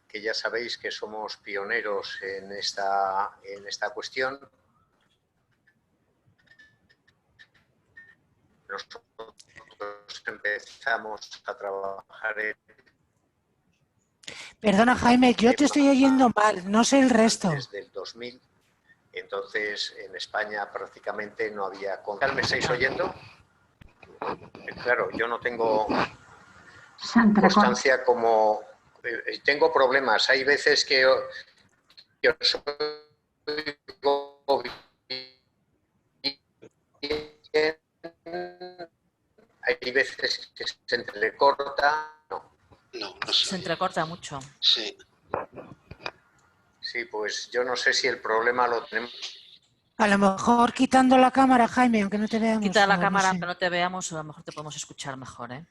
que ya sabéis que somos pioneros en esta cuestión. Nosotros empezamos a trabajar en... Perdona, Jaime, yo te estoy oyendo mal, no sé el resto. Desde el 2000, entonces en España prácticamente no había... ¿Me estáis oyendo? Claro, yo no tengo constancia como... tengo problemas, hay veces que os oigo bien, hay veces que se entrecorta. No se entrecorta mucho. Sí. Sí, pues yo no sé si el problema lo tenemos. A lo mejor quitando la cámara, Jaime, aunque no te veamos. Quita la cámara, aunque no te veamos, a lo mejor te podemos escuchar mejor, ¿eh?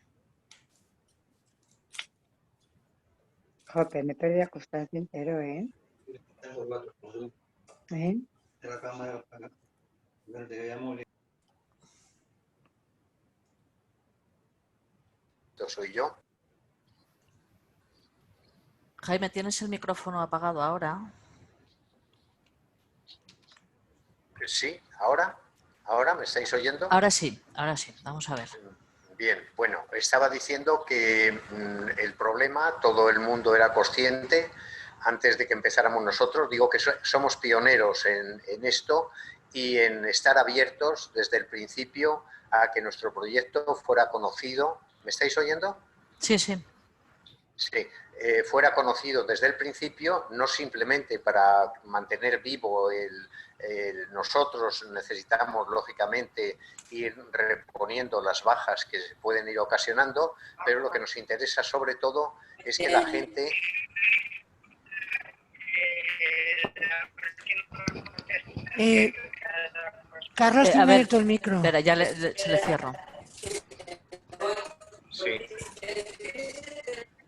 Joder, me perdí a Constancia entero, ¿eh? ¿Eh? La cámara para... Soy yo. Jaime, ¿tienes el micrófono apagado ahora? Sí, ¿ahora? ¿Ahora me estáis oyendo? Ahora sí, vamos a ver. Bien, bueno, estaba diciendo que el problema, todo el mundo era consciente antes de que empezáramos nosotros. Digo que somos pioneros en esto y en estar abiertos desde el principio a que nuestro proyecto fuera conocido. ¿Me estáis oyendo? Sí, sí. Sí, fuera conocido desde el principio, no simplemente para mantener vivo nosotros necesitamos, lógicamente, ir reponiendo las bajas que se pueden ir ocasionando, pero lo que nos interesa sobre todo es que la gente... Carlos, tiene abierto el micro. Espera, ya se le cierro. Sí.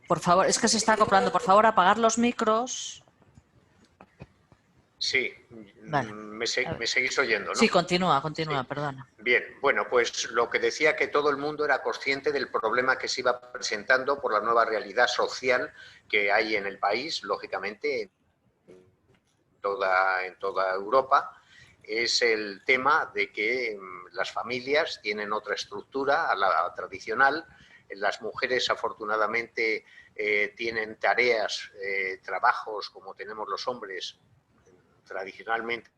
Por favor, es que se está acoplando. Por favor, apagar los micros. Sí, vale. me seguís oyendo, ¿no? Sí, continúa, sí. Perdona. Bien, bueno, pues lo que decía, que todo el mundo era consciente del problema que se iba presentando por la nueva realidad social que hay en el país, lógicamente, en toda Europa. Es el tema de que las familias tienen otra estructura a la tradicional. Las mujeres, afortunadamente, tienen tareas, trabajos, como tenemos los hombres, tradicionalmente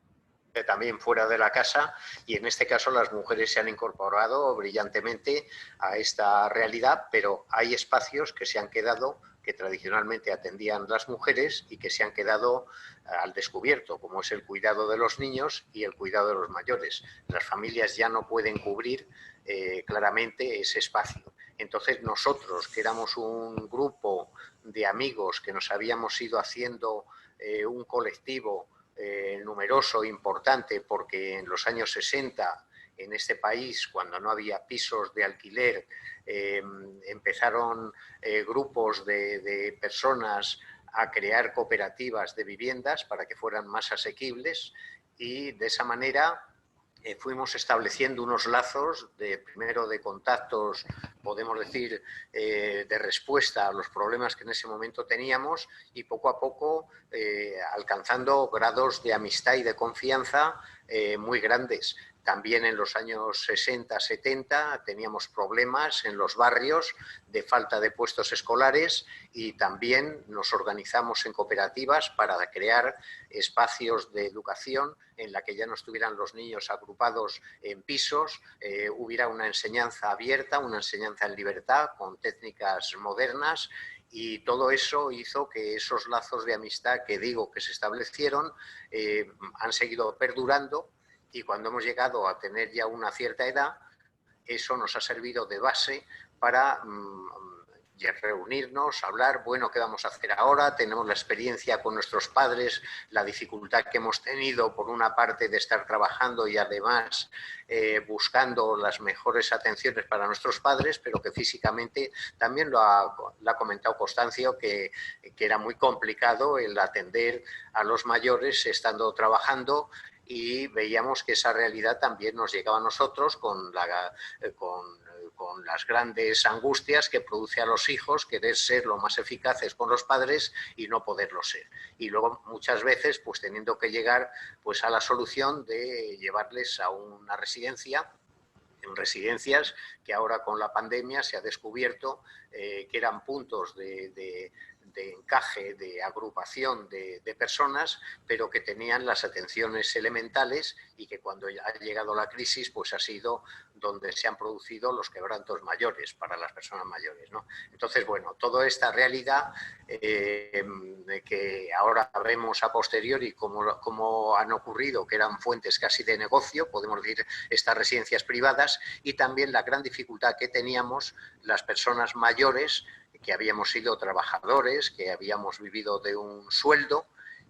también fuera de la casa, y en este caso las mujeres se han incorporado brillantemente a esta realidad, pero hay espacios que se han quedado, que tradicionalmente atendían las mujeres y que se han quedado al descubierto, como es el cuidado de los niños y el cuidado de los mayores. Las familias ya no pueden cubrir claramente ese espacio. Entonces nosotros, que éramos un grupo de amigos que nos habíamos ido haciendo un colectivo numeroso, importante, porque en los años 60 en este país, cuando no había pisos de alquiler, empezaron grupos de personas a crear cooperativas de viviendas para que fueran más asequibles, y de esa manera fuimos estableciendo unos lazos primero de contactos, podemos decir, de respuesta a los problemas que en ese momento teníamos, y poco a poco alcanzando grados de amistad y de confianza muy grandes. También en los años 60, 70 teníamos problemas en los barrios de falta de puestos escolares, y también nos organizamos en cooperativas para crear espacios de educación en la que ya no estuvieran los niños agrupados en pisos, hubiera una enseñanza abierta, una enseñanza en libertad con técnicas modernas, y todo eso hizo que esos lazos de amistad que digo que se establecieron han seguido perdurando. Y cuando hemos llegado a tener ya una cierta edad, eso nos ha servido de base para reunirnos, hablar, bueno, ¿qué vamos a hacer ahora? Tenemos la experiencia con nuestros padres, la dificultad que hemos tenido, por una parte, de estar trabajando y además buscando las mejores atenciones para nuestros padres, pero que físicamente también lo ha comentado Constancio, que era muy complicado el atender a los mayores estando trabajando, y veíamos que esa realidad también nos llegaba a nosotros con con las grandes angustias que produce a los hijos querer ser lo más eficaces con los padres y no poderlo ser. Y luego muchas veces pues teniendo que llegar pues a la solución de llevarles a una residencia, en residencias que ahora con la pandemia se ha descubierto que eran puntos de encaje, de agrupación de personas, pero que tenían las atenciones elementales y que cuando ha llegado la crisis pues ha sido donde se han producido los quebrantos mayores para las personas mayores, ¿no? Entonces, bueno, toda esta realidad que ahora vemos a posteriori cómo han ocurrido, que eran fuentes casi de negocio, podemos decir, estas residencias privadas, y también la gran dificultad que teníamos las personas mayores que habíamos sido trabajadores, que habíamos vivido de un sueldo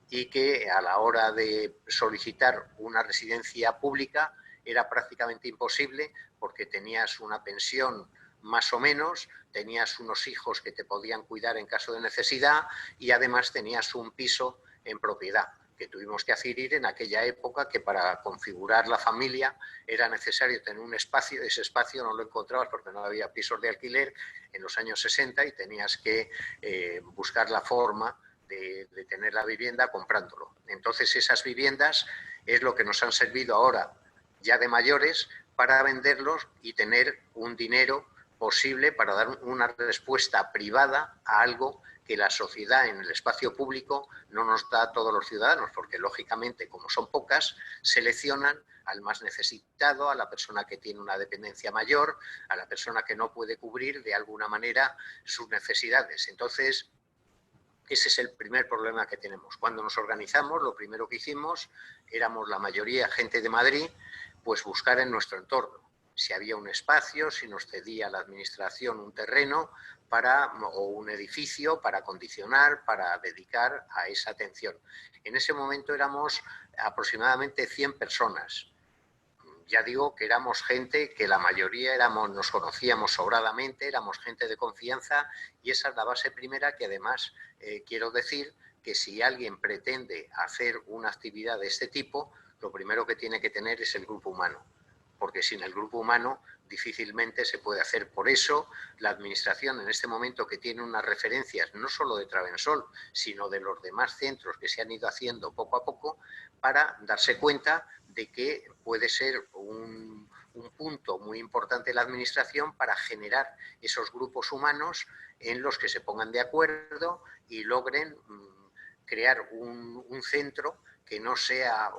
y que a la hora de solicitar una residencia pública era prácticamente imposible porque tenías una pensión más o menos, tenías unos hijos que te podían cuidar en caso de necesidad y además tenías un piso en propiedad que tuvimos que adquirir en aquella época, que para configurar la familia era necesario tener un espacio. Ese espacio no lo encontrabas porque no había pisos de alquiler en los años 60 y tenías que buscar la forma de tener la vivienda comprándolo. Entonces esas viviendas es lo que nos han servido ahora ya de mayores para venderlos y tener un dinero posible para dar una respuesta privada a algo que la sociedad en el espacio público no nos da a todos los ciudadanos, porque lógicamente, como son pocas, seleccionan al más necesitado, a la persona que tiene una dependencia mayor, a la persona que no puede cubrir de alguna manera sus necesidades. Entonces, ese es el primer problema que tenemos. Cuando nos organizamos, lo primero que hicimos, éramos la mayoría gente de Madrid, pues buscar en nuestro entorno si había un espacio, si nos cedía la administración un terreno o un edificio para acondicionar, para dedicar a esa atención. En ese momento éramos aproximadamente 100 personas. Ya digo que éramos gente que la mayoría nos conocíamos sobradamente, éramos gente de confianza y esa es la base primera que además quiero decir que si alguien pretende hacer una actividad de este tipo, lo primero que tiene que tener es el grupo humano, porque sin el grupo humano difícilmente se puede hacer. Por eso la Administración en este momento, que tiene unas referencias no solo de Travensol, sino de los demás centros que se han ido haciendo poco a poco, para darse cuenta de que puede ser un punto muy importante la Administración para generar esos grupos humanos en los que se pongan de acuerdo y logren crear un centro que no sea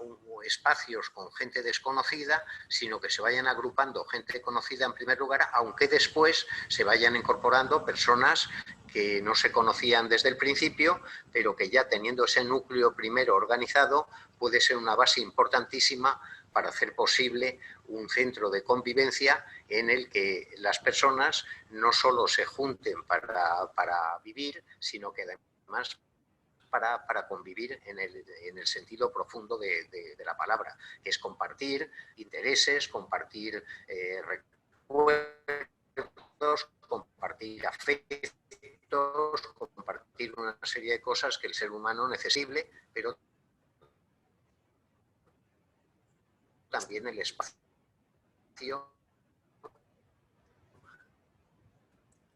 espacios con gente desconocida, sino que se vayan agrupando gente conocida en primer lugar, aunque después se vayan incorporando personas que no se conocían desde el principio, pero que ya teniendo ese núcleo primero organizado puede ser una base importantísima para hacer posible un centro de convivencia en el que las personas no solo se junten para vivir, sino que además para convivir en el sentido profundo de la palabra, que es compartir intereses, compartir recuerdos, compartir afectos, compartir una serie de cosas que el ser humano necesita, pero también el espacio.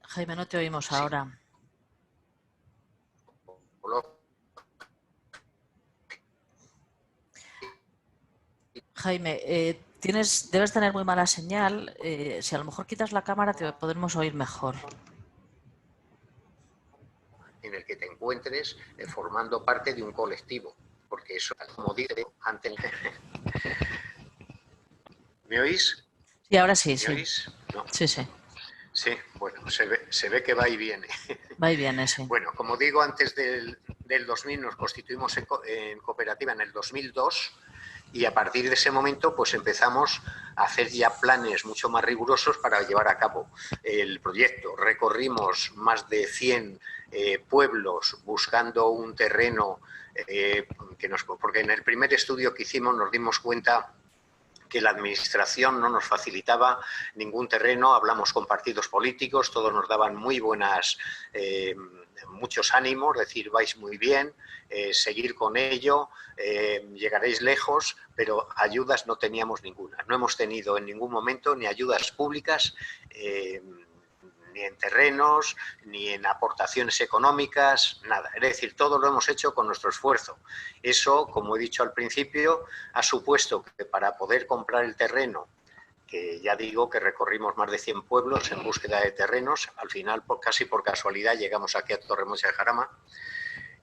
Jaime, no te oímos Sí. ahora. Jaime, debes tener muy mala señal. Si a lo mejor quitas la cámara te podremos oír mejor. En el que te encuentres formando parte de un colectivo, porque eso, como dice antes... ¿Me oís? Sí, ahora sí, ¿Me sí. oís? No. Sí, sí. Sí, bueno, se ve que va y viene. Va y viene, sí. Bueno, como digo, antes del 2000 nos constituimos en cooperativa en el 2002 y a partir de ese momento pues empezamos a hacer ya planes mucho más rigurosos para llevar a cabo el proyecto. Recorrimos más de 100 pueblos buscando un terreno porque en el primer estudio que hicimos nos dimos cuenta que la Administración no nos facilitaba ningún terreno, hablamos con partidos políticos, todos nos daban muy buenas muchos ánimos, decir, vais muy bien, seguir con ello, llegaréis lejos, pero ayudas no teníamos ninguna. No hemos tenido en ningún momento ni ayudas públicas, ni en terrenos, ni en aportaciones económicas, nada. Es decir, todo lo hemos hecho con nuestro esfuerzo. Eso, como he dicho al principio, ha supuesto que para poder comprar el terreno, que ya digo que recorrimos más de 100 pueblos en búsqueda de terrenos, al final, casi por casualidad, llegamos aquí a Torremocha de Jarama,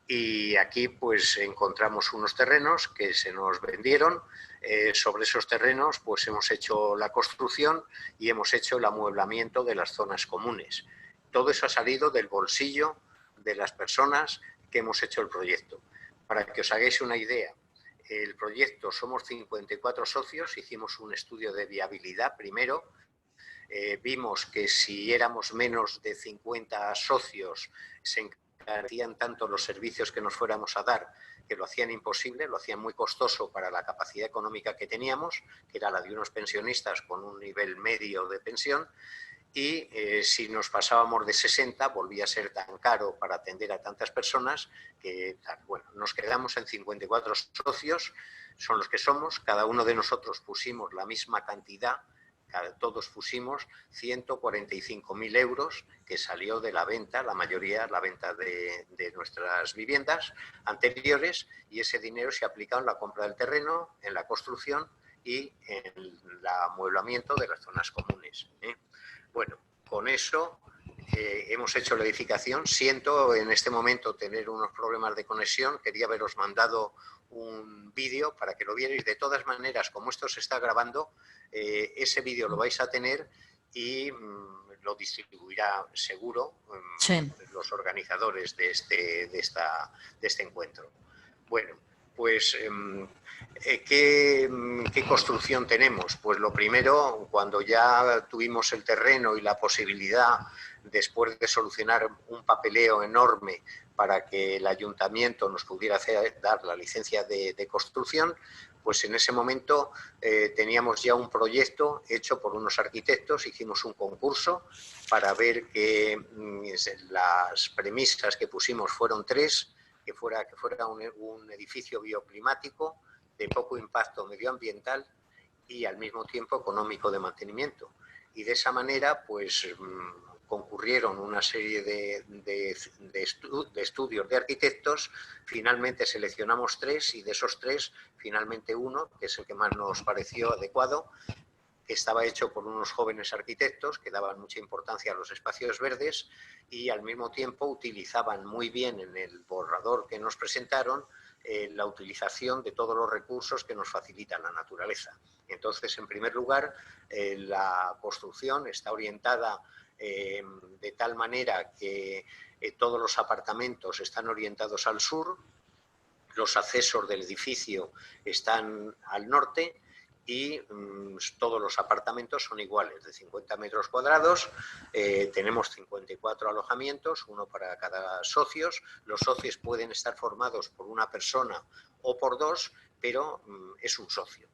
y aquí pues encontramos unos terrenos que se nos vendieron. Sobre esos terrenos pues hemos hecho la construcción y hemos hecho el amueblamiento de las zonas comunes. Todo eso ha salido del bolsillo de las personas que hemos hecho el proyecto. Para que os hagáis una idea, el proyecto, somos 54 socios, hicimos un estudio de viabilidad primero, vimos que si éramos menos de 50 socios se encarecían tanto los servicios que nos fuéramos a dar que lo hacían imposible, lo hacían muy costoso para la capacidad económica que teníamos, que era la de unos pensionistas con un nivel medio de pensión, y si nos pasábamos de 60 volvía a ser tan caro para atender a tantas personas que, bueno, nos quedamos en 54 socios, son los que somos, cada uno de nosotros pusimos la misma cantidad, todos pusimos 145.000 euros que salió de la venta, la mayoría la venta de nuestras viviendas anteriores, y ese dinero se ha aplicado en la compra del terreno, en la construcción y en el amueblamiento de las zonas comunes. Bueno, con eso hemos hecho la edificación. Siento en este momento tener unos problemas de conexión, quería haberos mandado un vídeo para que lo vierais. De todas maneras, como esto se está grabando, ese vídeo lo vais a tener y lo distribuirá seguro los organizadores de este encuentro. Bueno, pues ¿qué construcción tenemos? Pues lo primero, cuando ya tuvimos el terreno y la posibilidad, después de solucionar un papeleo enorme para que el ayuntamiento nos pudiera dar la licencia de construcción, pues en ese momento teníamos ya un proyecto hecho por unos arquitectos, hicimos un concurso para ver que las premisas que pusimos fueron 3, que fuera un edificio bioclimático de poco impacto medioambiental y al mismo tiempo económico de mantenimiento. Y de esa manera, pues concurrieron una serie de estudios de arquitectos, finalmente seleccionamos 3 y de esos 3, finalmente uno, que es el que más nos pareció adecuado, que estaba hecho por unos jóvenes arquitectos que daban mucha importancia a los espacios verdes y al mismo tiempo utilizaban muy bien en el borrador que nos presentaron la utilización de todos los recursos que nos facilita la naturaleza. Entonces, en primer lugar, la construcción está orientada de tal manera que todos los apartamentos están orientados al sur, los accesos del edificio están al norte y todos los apartamentos son iguales, de 50 metros cuadrados. Tenemos 54 alojamientos, uno para cada socio. Los socios pueden estar formados por una persona o por 2, pero es un socio.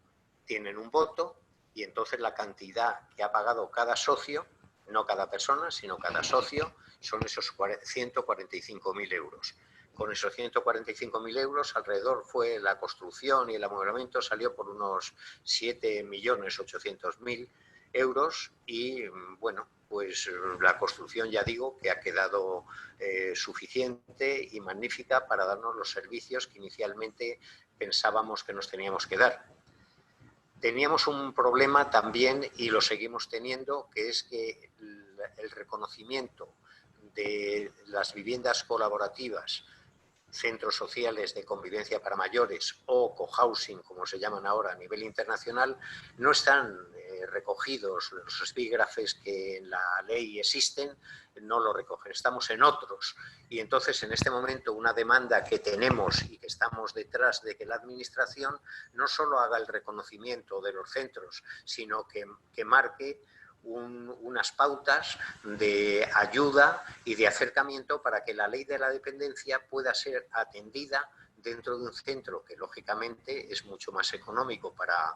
Tienen un voto y entonces la cantidad que ha pagado cada socio, no cada persona, sino cada socio, son esos 145.000 euros. Con esos 145.000 euros, alrededor fue la construcción y el amueblamiento, salió por unos 7.800.000 euros y, bueno, pues la construcción, ya digo, que ha quedado suficiente y magnífica para darnos los servicios que inicialmente pensábamos que nos teníamos que dar. Teníamos un problema también, y lo seguimos teniendo, que es que el reconocimiento de las viviendas colaborativas, centros sociales de convivencia para mayores o cohousing, como se llaman ahora a nivel internacional, no están recogidos. Los epígrafes que en la ley existen no lo recogen, estamos en otros. Y entonces, en este momento, una demanda que tenemos y que estamos detrás de que la Administración no solo haga el reconocimiento de los centros, sino que marque unas pautas de ayuda y de acercamiento para que la ley de la dependencia pueda ser atendida dentro de un centro que, lógicamente, es mucho más económico para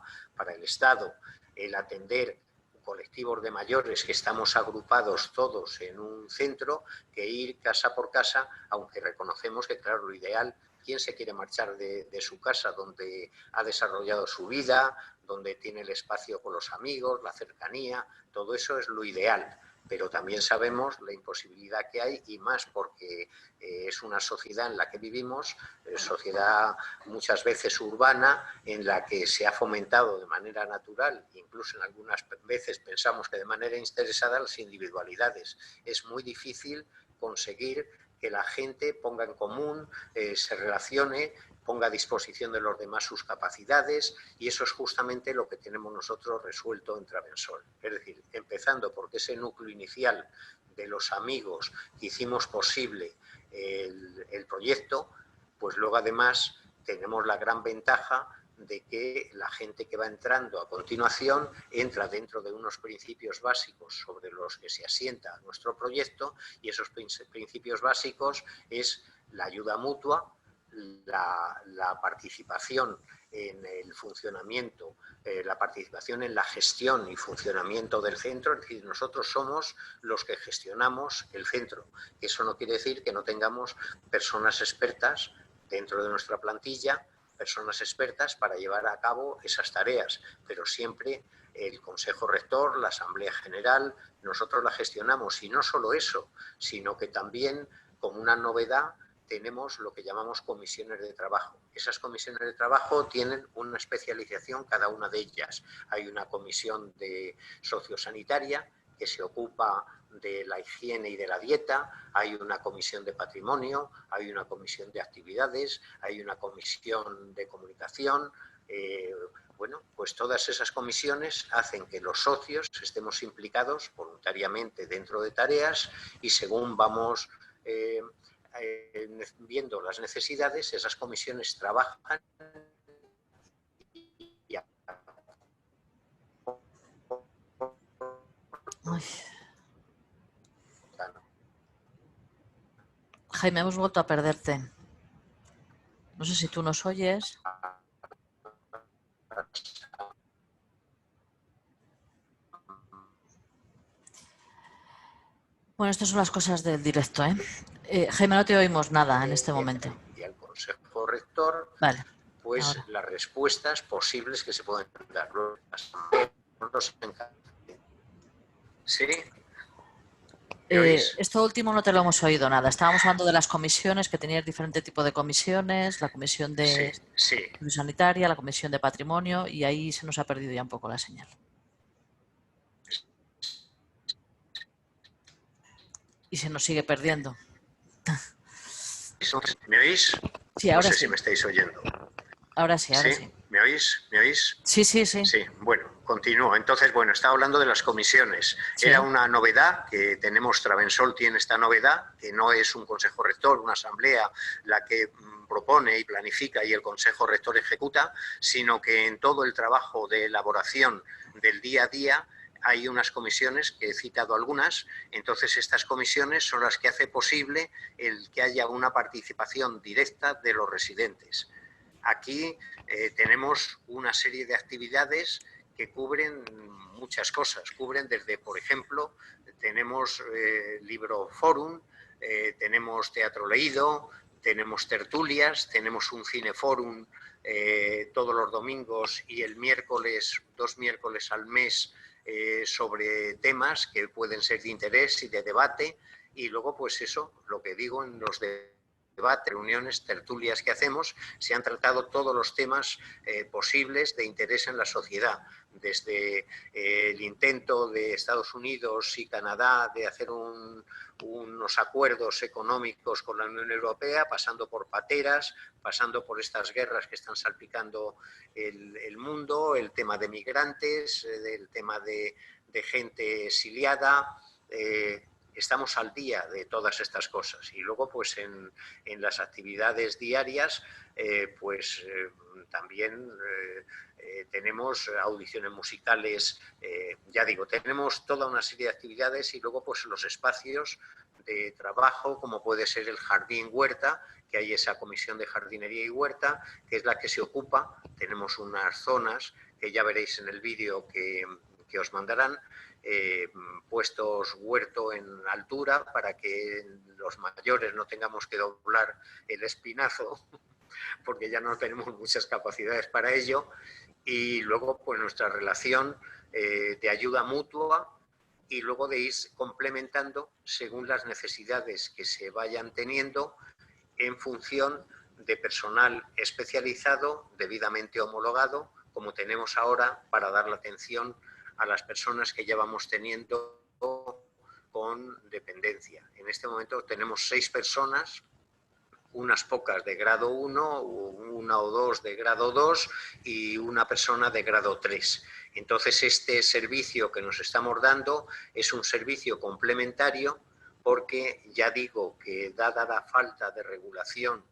el Estado el atender colectivos de mayores que estamos agrupados todos en un centro que ir casa por casa, aunque reconocemos que, claro, lo ideal, ¿quién se quiere marchar de su casa donde ha desarrollado su vida, donde tiene el espacio con los amigos, la cercanía? Todo eso es lo ideal. Pero también sabemos la imposibilidad que hay, y más porque es una sociedad en la que vivimos, sociedad muchas veces urbana, en la que se ha fomentado de manera natural, incluso en algunas veces pensamos que de manera interesada, las individualidades. Es muy difícil conseguir que la gente ponga en común, se relacione, ponga a disposición de los demás sus capacidades, y eso es justamente lo que tenemos nosotros resuelto en Travensol. Es decir, empezando porque ese núcleo inicial de los amigos que hicimos posible el proyecto, pues luego además tenemos la gran ventaja de que la gente que va entrando a continuación entra dentro de unos principios básicos sobre los que se asienta nuestro proyecto, y esos principios básicos es la ayuda mutua, la participación en el funcionamiento, la participación en la gestión y funcionamiento del centro. Es decir, nosotros somos los que gestionamos el centro. Eso no quiere decir que no tengamos personas expertas dentro de nuestra plantilla, personas expertas para llevar a cabo esas tareas, pero siempre el Consejo Rector, la Asamblea General, nosotros la gestionamos. Y no solo eso, sino que también, como una novedad, tenemos lo que llamamos comisiones de trabajo. Esas comisiones de trabajo tienen una especialización cada una de ellas. Hay una comisión de sociosanitaria que se ocupa de la higiene y de la dieta, hay una comisión de patrimonio, hay una comisión de actividades, hay una comisión de comunicación. Bueno, pues todas esas comisiones hacen que los socios estemos implicados voluntariamente dentro de tareas, y según vamos viendo las necesidades, esas comisiones trabajan y Ay. Jaime, hemos vuelto a perderte. No sé si tú nos oyes. Bueno, estas son las cosas del directo, ¿eh? Jaime, no te oímos nada en este momento. Y al Consejo Rector, vale, pues ahora. las respuestas posibles que se pueden dar. ¿Sí? Esto último no te lo hemos oído nada. Estábamos hablando de las comisiones, que tenías diferente tipo de comisiones, la comisión de sanitaria, la comisión de patrimonio, y ahí se nos ha perdido ya un poco la señal. Y se nos sigue perdiendo. ¿Me oís? Sí, ahora no sé sí. si me estáis oyendo. Ahora sí, ahora sí. ¿Me oís? ¿Me oís? Sí. Sí, bueno, continúo. Entonces, bueno, estaba hablando de las comisiones. Sí. Era una novedad que tenemos, Travensol tiene esta novedad, que no es un Consejo Rector, una asamblea la que propone y planifica y el Consejo Rector ejecuta, sino que en todo el trabajo de elaboración del día a día hay unas comisiones, que he citado algunas. Entonces, estas comisiones son las que hacen posible el que haya una participación directa de los residentes. Aquí tenemos una serie de actividades que cubren muchas cosas. Cubren desde, por ejemplo, tenemos libro forum, tenemos teatro leído, tenemos tertulias, tenemos un cineforum todos los domingos y el miércoles, 2 miércoles al mes, sobre temas que pueden ser de interés y de debate. Y luego, pues eso, lo que digo, en los debates, reuniones, tertulias que hacemos, se han tratado todos los temas posibles de interés en la sociedad, desde el intento de Estados Unidos y Canadá de hacer unos acuerdos económicos con la Unión Europea, pasando por pateras, pasando por estas guerras que están salpicando el mundo, el tema de migrantes, el tema de gente exiliada. Estamos al día de todas estas cosas. Y luego, pues en las actividades diarias, también tenemos audiciones musicales, ya digo, tenemos toda una serie de actividades, y luego pues los espacios de trabajo, como puede ser el jardín huerta, que hay esa comisión de jardinería y huerta, que es la que se ocupa. Tenemos unas zonas que ya veréis en el vídeo que que os mandarán, puestos huerto en altura para que los mayores no tengamos que doblar el espinazo, porque ya no tenemos muchas capacidades para ello, y luego pues nuestra relación de ayuda mutua y luego de ir complementando según las necesidades que se vayan teniendo en función de personal especializado, debidamente homologado, como tenemos ahora, para dar la atención a las personas que ya vamos teniendo con dependencia. En este momento tenemos 6 personas, unas pocas de grado 1, una o dos de grado 2 y una persona de grado 3. Entonces, este servicio que nos estamos dando es un servicio complementario porque ya digo que dada la falta de regulación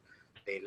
de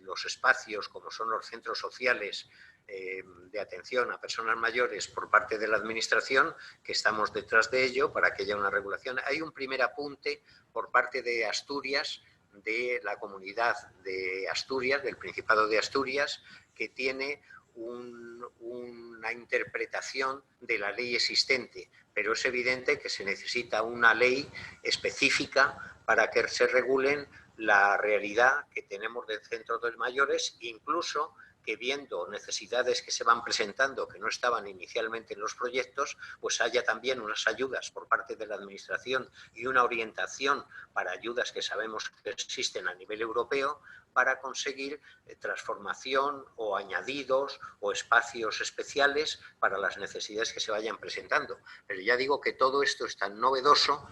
los espacios como son los centros sociales de atención a personas mayores por parte de la Administración, que estamos detrás de ello para que haya una regulación. Hay un primer apunte por parte de Asturias, de la Comunidad de Asturias, del Principado de Asturias, que tiene una interpretación de la ley existente, pero es evidente que se necesita una ley específica para que se regulen la realidad que tenemos del centro de mayores, incluso que viendo necesidades que se van presentando que no estaban inicialmente en los proyectos, pues haya también unas ayudas por parte de la Administración y una orientación para ayudas que sabemos que existen a nivel europeo para conseguir transformación o añadidos o espacios especiales para las necesidades que se vayan presentando. Pero ya digo que todo esto es tan novedoso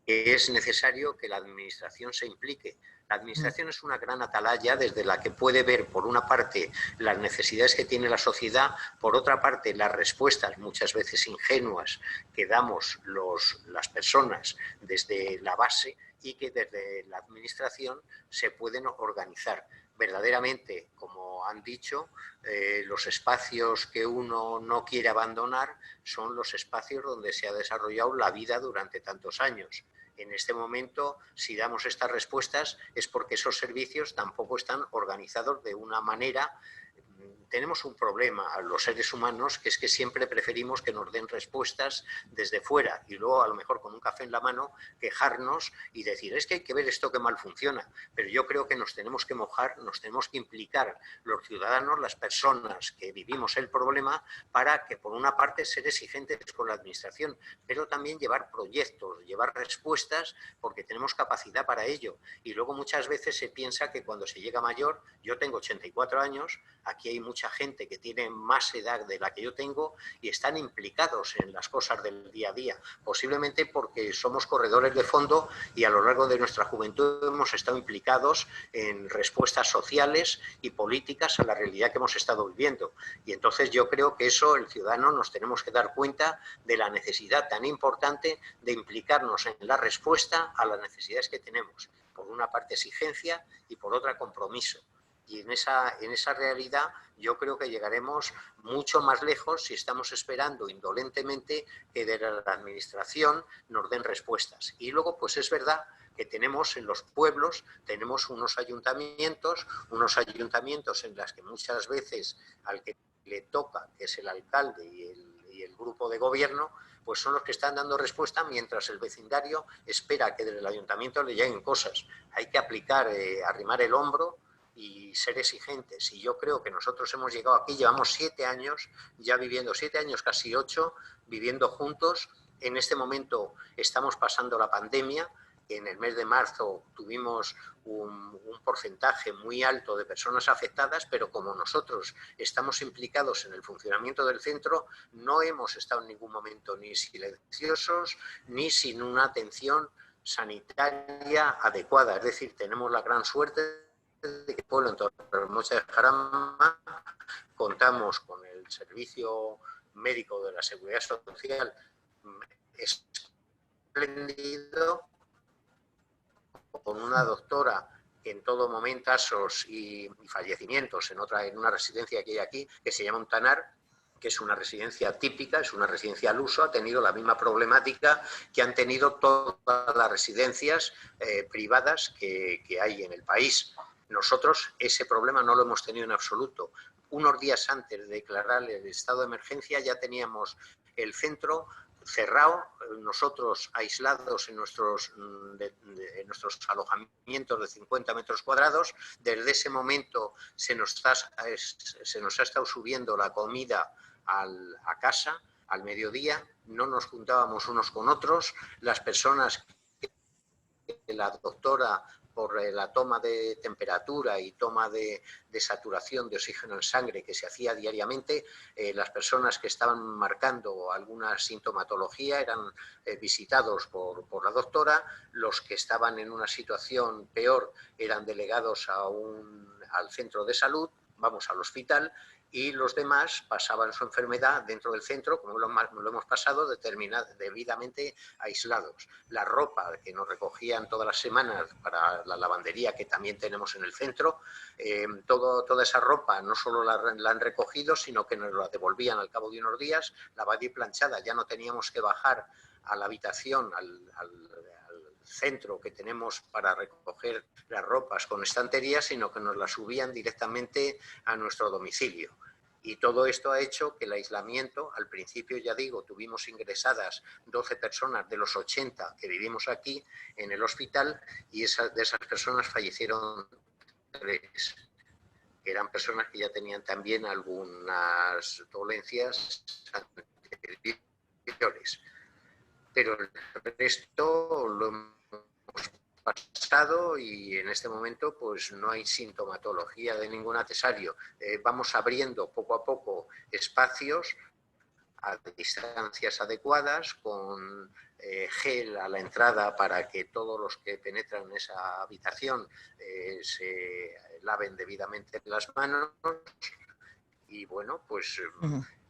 que es necesario que la Administración se implique. La Administración es una gran atalaya desde la que puede ver, por una parte, las necesidades que tiene la sociedad, por otra parte, las respuestas muchas veces ingenuas que damos las personas desde la base y que desde la Administración se pueden organizar. Verdaderamente, como han dicho, los espacios que uno no quiere abandonar son los espacios donde se ha desarrollado la vida durante tantos años. En este momento, si damos estas respuestas, es porque esos servicios tampoco están organizados de una manera. Tenemos un problema a los seres humanos, que es que siempre preferimos que nos den respuestas desde fuera y luego a lo mejor con un café en la mano quejarnos y decir es que hay que ver esto que mal funciona. Pero yo creo que nos tenemos que mojar, nos tenemos que implicar los ciudadanos, las personas que vivimos el problema, para que por una parte ser exigentes con la Administración, pero también llevar proyectos, llevar respuestas, porque tenemos capacidad para ello. Y luego muchas veces se piensa que cuando se llega mayor, yo tengo 84 años, aquí hay mucha gente que tiene más edad de la que yo tengo y están implicados en las cosas del día a día, posiblemente porque somos corredores de fondo y a lo largo de nuestra juventud hemos estado implicados en respuestas sociales y políticas a la realidad que hemos estado viviendo. Y entonces yo creo que eso, el ciudadano, nos tenemos que dar cuenta de la necesidad tan importante de implicarnos en la respuesta a las necesidades que tenemos. Por una parte exigencia y por otra compromiso. Y en esa realidad yo creo que llegaremos mucho más lejos si estamos esperando indolentemente que de la Administración nos den respuestas. Y luego, pues es verdad que tenemos en los pueblos, tenemos unos ayuntamientos en los que muchas veces al que le toca, que es el alcalde y el grupo de gobierno, pues son los que están dando respuesta mientras el vecindario espera que desde el ayuntamiento le lleguen cosas. Hay que aplicar, arrimar el hombro y ser exigentes. Y yo creo que nosotros hemos llegado aquí, llevamos 7 años ya viviendo, 7 años, casi 8, viviendo juntos. En este momento estamos pasando la pandemia. En el mes de marzo tuvimos un porcentaje muy alto de personas afectadas, pero como nosotros estamos implicados en el funcionamiento del centro, no hemos estado en ningún momento ni silenciosos ni sin una atención sanitaria adecuada. Es decir, tenemos la gran suerte de que el pueblo en Torremocha de Jarama contamos con el servicio médico de la Seguridad Social espléndido, con una doctora que en todo momento casos y fallecimientos en una residencia que hay aquí, que se llama Montanar, que es una residencia típica, es una residencia al uso, ha tenido la misma problemática que han tenido todas las residencias privadas que hay en el país. Nosotros ese problema no lo hemos tenido en absoluto. unos días antes de declarar el estado de emergencia ya teníamos el centro cerrado, nosotros aislados en nuestros alojamientos de 50 metros cuadrados. Desde ese momento se nos ha estado subiendo la comida a casa al mediodía, no nos juntábamos unos con otros, las personas que la doctora por la toma de temperatura y toma de saturación de oxígeno en sangre que se hacía diariamente, las personas que estaban marcando alguna sintomatología eran visitados por la doctora, los que estaban en una situación peor eran delegados al centro de salud, vamos al hospital, y los demás pasaban su enfermedad dentro del centro, como lo hemos pasado, debidamente aislados. La ropa que nos recogían todas las semanas para la lavandería que también tenemos en el centro, toda esa ropa no solo la han recogido, sino que nos la devolvían al cabo de unos días, lavada y planchada. Ya no teníamos que bajar a la habitación, al centro que tenemos para recoger las ropas con estanterías, sino que nos las subían directamente a nuestro domicilio. Y todo esto ha hecho que el aislamiento, al principio ya digo, tuvimos ingresadas 12 personas de los 80 que vivimos aquí en el hospital, y de esas personas fallecieron 3, que eran personas que ya tenían también algunas dolencias anteriores. Pero el resto lo hemos pasado y en este momento pues no hay sintomatología de ningún necesario. Vamos abriendo poco a poco espacios a distancias adecuadas, con gel a la entrada para que todos los que penetran en esa habitación se laven debidamente las manos. Y bueno, pues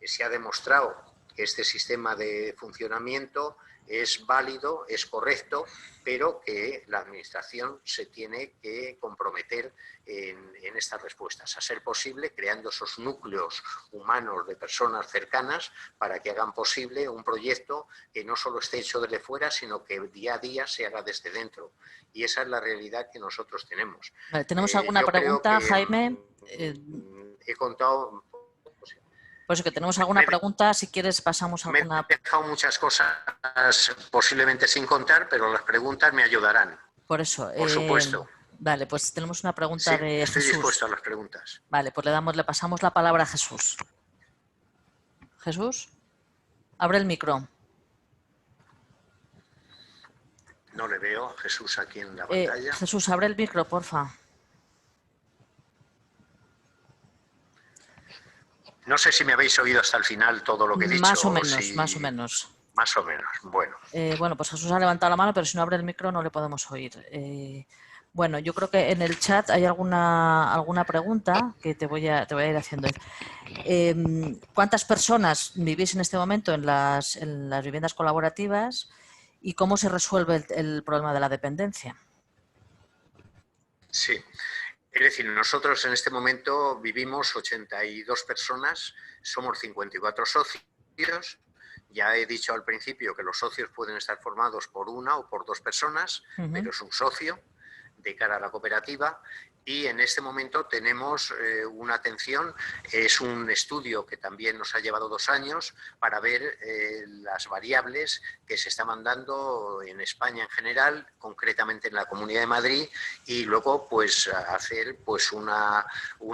se ha demostrado que este sistema de funcionamiento es válido, es correcto, pero que la Administración se tiene que comprometer en estas respuestas, a ser posible creando esos núcleos humanos de personas cercanas para que hagan posible un proyecto que no solo esté hecho desde fuera, sino que día a día se haga desde dentro. Y esa es la realidad que nosotros tenemos. Vale, ¿tenemos alguna pregunta, Jaime? He contado... Pues que tenemos alguna pregunta, si quieres pasamos a alguna... Me he dejado muchas cosas posiblemente sin contar, pero las preguntas me ayudarán. Por eso. Por supuesto. Vale, pues tenemos una pregunta de Jesús. Estoy dispuesto a las preguntas. Vale, pues le pasamos la palabra a Jesús. Jesús, abre el micro. No le veo a Jesús aquí en la pantalla. Jesús, abre el micro, porfa. No sé si me habéis oído hasta el final todo lo que he dicho. Más o menos, si... más o menos. Más o menos, bueno. Bueno, pues Jesús ha levantado la mano, pero si no abre el micro no le podemos oír. Bueno, yo creo que en el chat hay alguna pregunta que te voy a ir haciendo. ¿Cuántas personas vivís en este momento en las viviendas colaborativas y cómo se resuelve el problema de la dependencia? Sí. Es decir, nosotros en este momento vivimos 82 personas, somos 54 socios. Ya he dicho al principio que los socios pueden estar formados por una o por 2 personas, pero es un socio de cara a la cooperativa. Y en este momento tenemos una atención, es un estudio que también nos ha llevado 2 años para ver las variables que se estaban dando en España en general, concretamente en la Comunidad de Madrid, y luego pues hacer pues una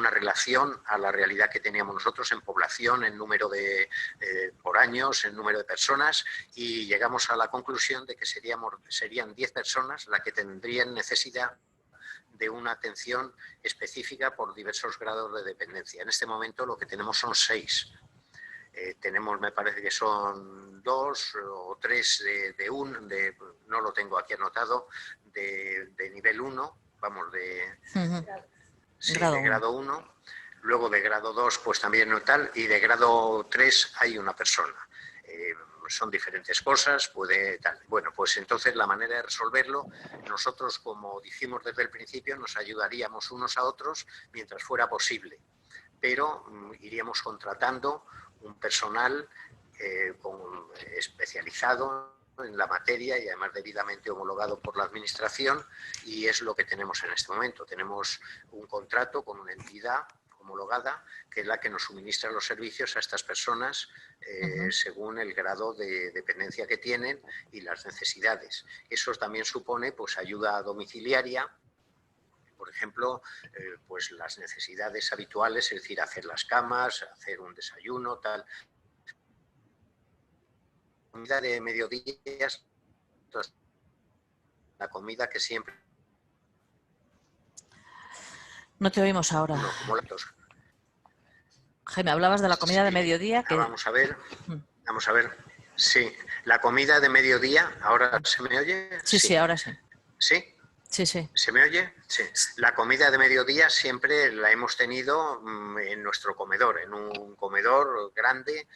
relación a la realidad que teníamos nosotros en población, en número de por años, en número de personas, y llegamos a la conclusión de que serían 10 personas las que tendrían necesidad de una atención específica por diversos grados de dependencia. En este momento lo que tenemos son 6. Tenemos, me parece que son 2 o 3 no lo tengo aquí anotado, de nivel 1, vamos, de grado 1. Luego de grado 2 pues también no tal, y de grado 3 hay una persona. Son diferentes cosas, puede tal. Bueno, pues entonces la manera de resolverlo, nosotros, como dijimos desde el principio, nos ayudaríamos unos a otros mientras fuera posible, pero iríamos contratando un personal especializado en la materia y además debidamente homologado por la Administración, y es lo que tenemos en este momento. Tenemos un contrato con una entidad homologada, que es la que nos suministra los servicios a estas personas según el grado de dependencia que tienen y las necesidades. Eso también supone pues, ayuda domiciliaria, por ejemplo, pues las necesidades habituales, es decir, hacer las camas, hacer un desayuno, tal. La comida de mediodía es la comida que siempre... No te oímos ahora. No, como Jaime, hablabas de la comida de mediodía. Que... Vamos a ver. Sí, la comida de mediodía, ¿ahora se me oye? Sí, ahora sí. ¿Sí? Sí. ¿Se me oye? Sí. La comida de mediodía siempre la hemos tenido en nuestro comedor, en un comedor grande,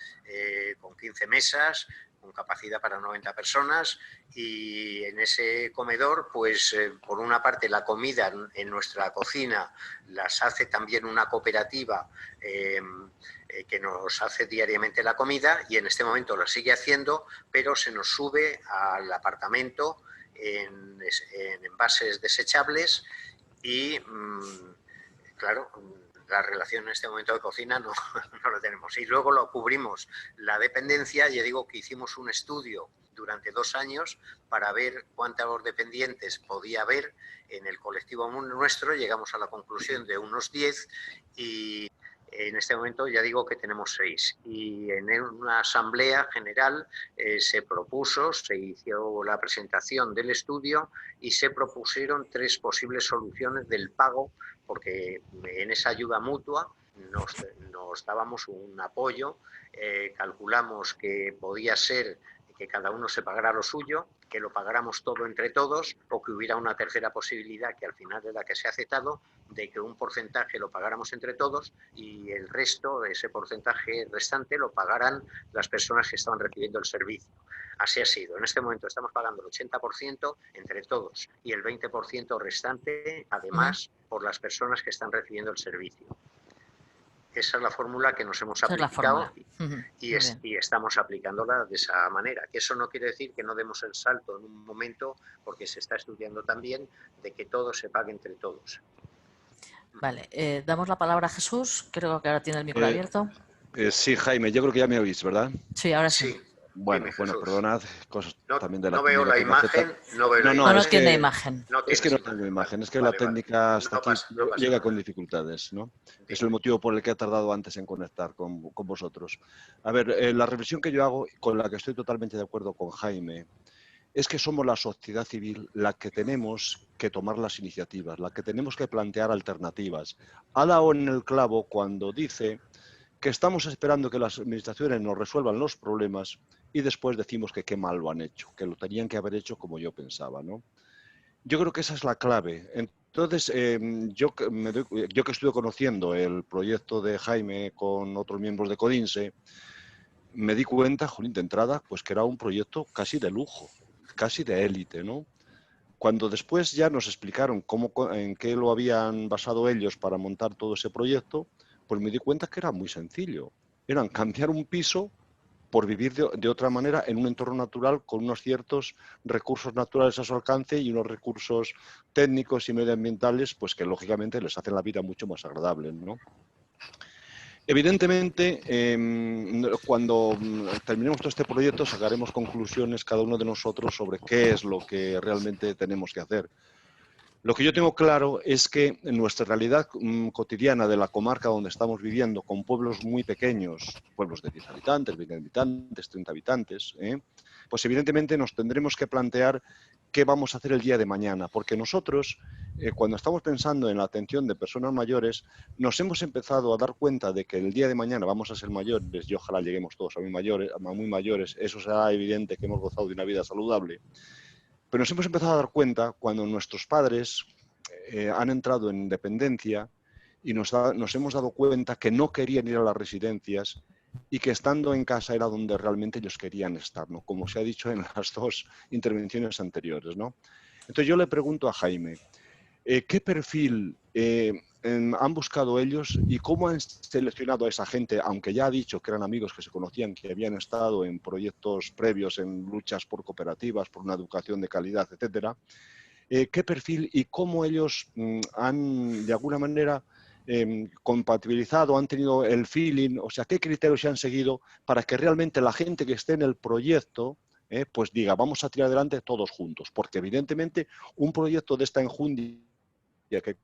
con 15 mesas, con capacidad para 90 personas, y en ese comedor, pues por una parte la comida en nuestra cocina las hace también una cooperativa que nos hace diariamente la comida, y en este momento la sigue haciendo, pero se nos sube al apartamento en envases desechables y, claro, la relación en este momento de cocina no lo tenemos. Y luego lo cubrimos la dependencia. Ya digo que hicimos un estudio durante 2 años para ver cuántos dependientes podía haber en el colectivo nuestro. Llegamos a la conclusión de unos 10 y en este momento ya digo que tenemos 6. Y en una asamblea general se propuso, se hizo la presentación del estudio y se propusieron 3 posibles soluciones del pago, porque en esa ayuda mutua nos dábamos un apoyo, calculamos que podía ser que cada uno se pagara lo suyo, que lo pagáramos todo entre todos, o que hubiera una tercera posibilidad, que al final es la que se ha aceptado, de que un porcentaje lo pagáramos entre todos y el resto, ese porcentaje restante, lo pagaran las personas que estaban recibiendo el servicio. Así ha sido. En este momento estamos pagando el 80% entre todos y el 20% restante, además, por las personas que están recibiendo el servicio. Esa es la fórmula que nos hemos aplicado y estamos aplicándola de esa manera. Que eso no quiere decir que no demos el salto en un momento, porque se está estudiando también de que todo se pague entre todos. Vale, damos la palabra a Jesús. Creo que ahora tiene el micro abierto. Sí, Jaime, yo creo que ya me oís, ¿verdad? Sí, ahora sí. Bueno, perdonad, cosas también de la no veo la imagen, no tiene imagen. Es que no tengo imagen, es que la técnica hasta aquí llega con dificultades, ¿no? Es el motivo por el que he tardado antes en conectar con vosotros. A ver, la reflexión que yo hago, con la que estoy totalmente de acuerdo con Jaime, es que somos la sociedad civil la que tenemos que tomar las iniciativas, la que tenemos que plantear alternativas. Ha dado en el clavo cuando dice que estamos esperando que las administraciones nos resuelvan los problemas y después decimos que qué mal lo han hecho, que lo tenían que haber hecho como yo pensaba, ¿no? Yo creo que esa es la clave. Entonces, yo que estuve conociendo el proyecto de Jaime con otros miembros de Codinse, me di cuenta, jolín, de entrada, pues que era un proyecto casi de lujo, casi de élite, ¿no? Cuando después ya nos explicaron en qué lo habían basado ellos para montar todo ese proyecto, pues me di cuenta que era muy sencillo. Eran cambiar un piso por vivir de otra manera en un entorno natural con unos ciertos recursos naturales a su alcance y unos recursos técnicos y medioambientales pues que lógicamente les hacen la vida mucho más agradable, ¿no? Evidentemente, cuando terminemos todo este proyecto sacaremos conclusiones cada uno de nosotros sobre qué es lo que realmente tenemos que hacer. Lo que yo tengo claro es que en nuestra realidad cotidiana de la comarca donde estamos viviendo, con pueblos muy pequeños, pueblos de 10 habitantes, 20 habitantes, 30 habitantes, pues evidentemente nos tendremos que plantear qué vamos a hacer el día de mañana, porque nosotros, cuando estamos pensando en la atención de personas mayores, nos hemos empezado a dar cuenta de que el día de mañana vamos a ser mayores y ojalá lleguemos todos a muy mayores, eso será evidente que hemos gozado de una vida saludable. Pero nos hemos empezado a dar cuenta cuando nuestros padres han entrado en dependencia y nos hemos dado cuenta que no querían ir a las residencias y que estando en casa era donde realmente ellos querían estar, ¿no? Como se ha dicho en las 2 intervenciones anteriores, ¿no? Entonces yo le pregunto a Jaime, ¿qué perfil han buscado ellos y cómo han seleccionado a esa gente, aunque ya ha dicho que eran amigos que se conocían, que habían estado en proyectos previos, en luchas por cooperativas, por una educación de calidad, etcétera? ¿Qué perfil y cómo ellos han, de alguna manera, compatibilizado, han tenido el feeling, o sea, qué criterios se han seguido para que realmente la gente que esté en el proyecto pues diga, vamos a tirar adelante todos juntos, porque evidentemente un proyecto de esta enjundia que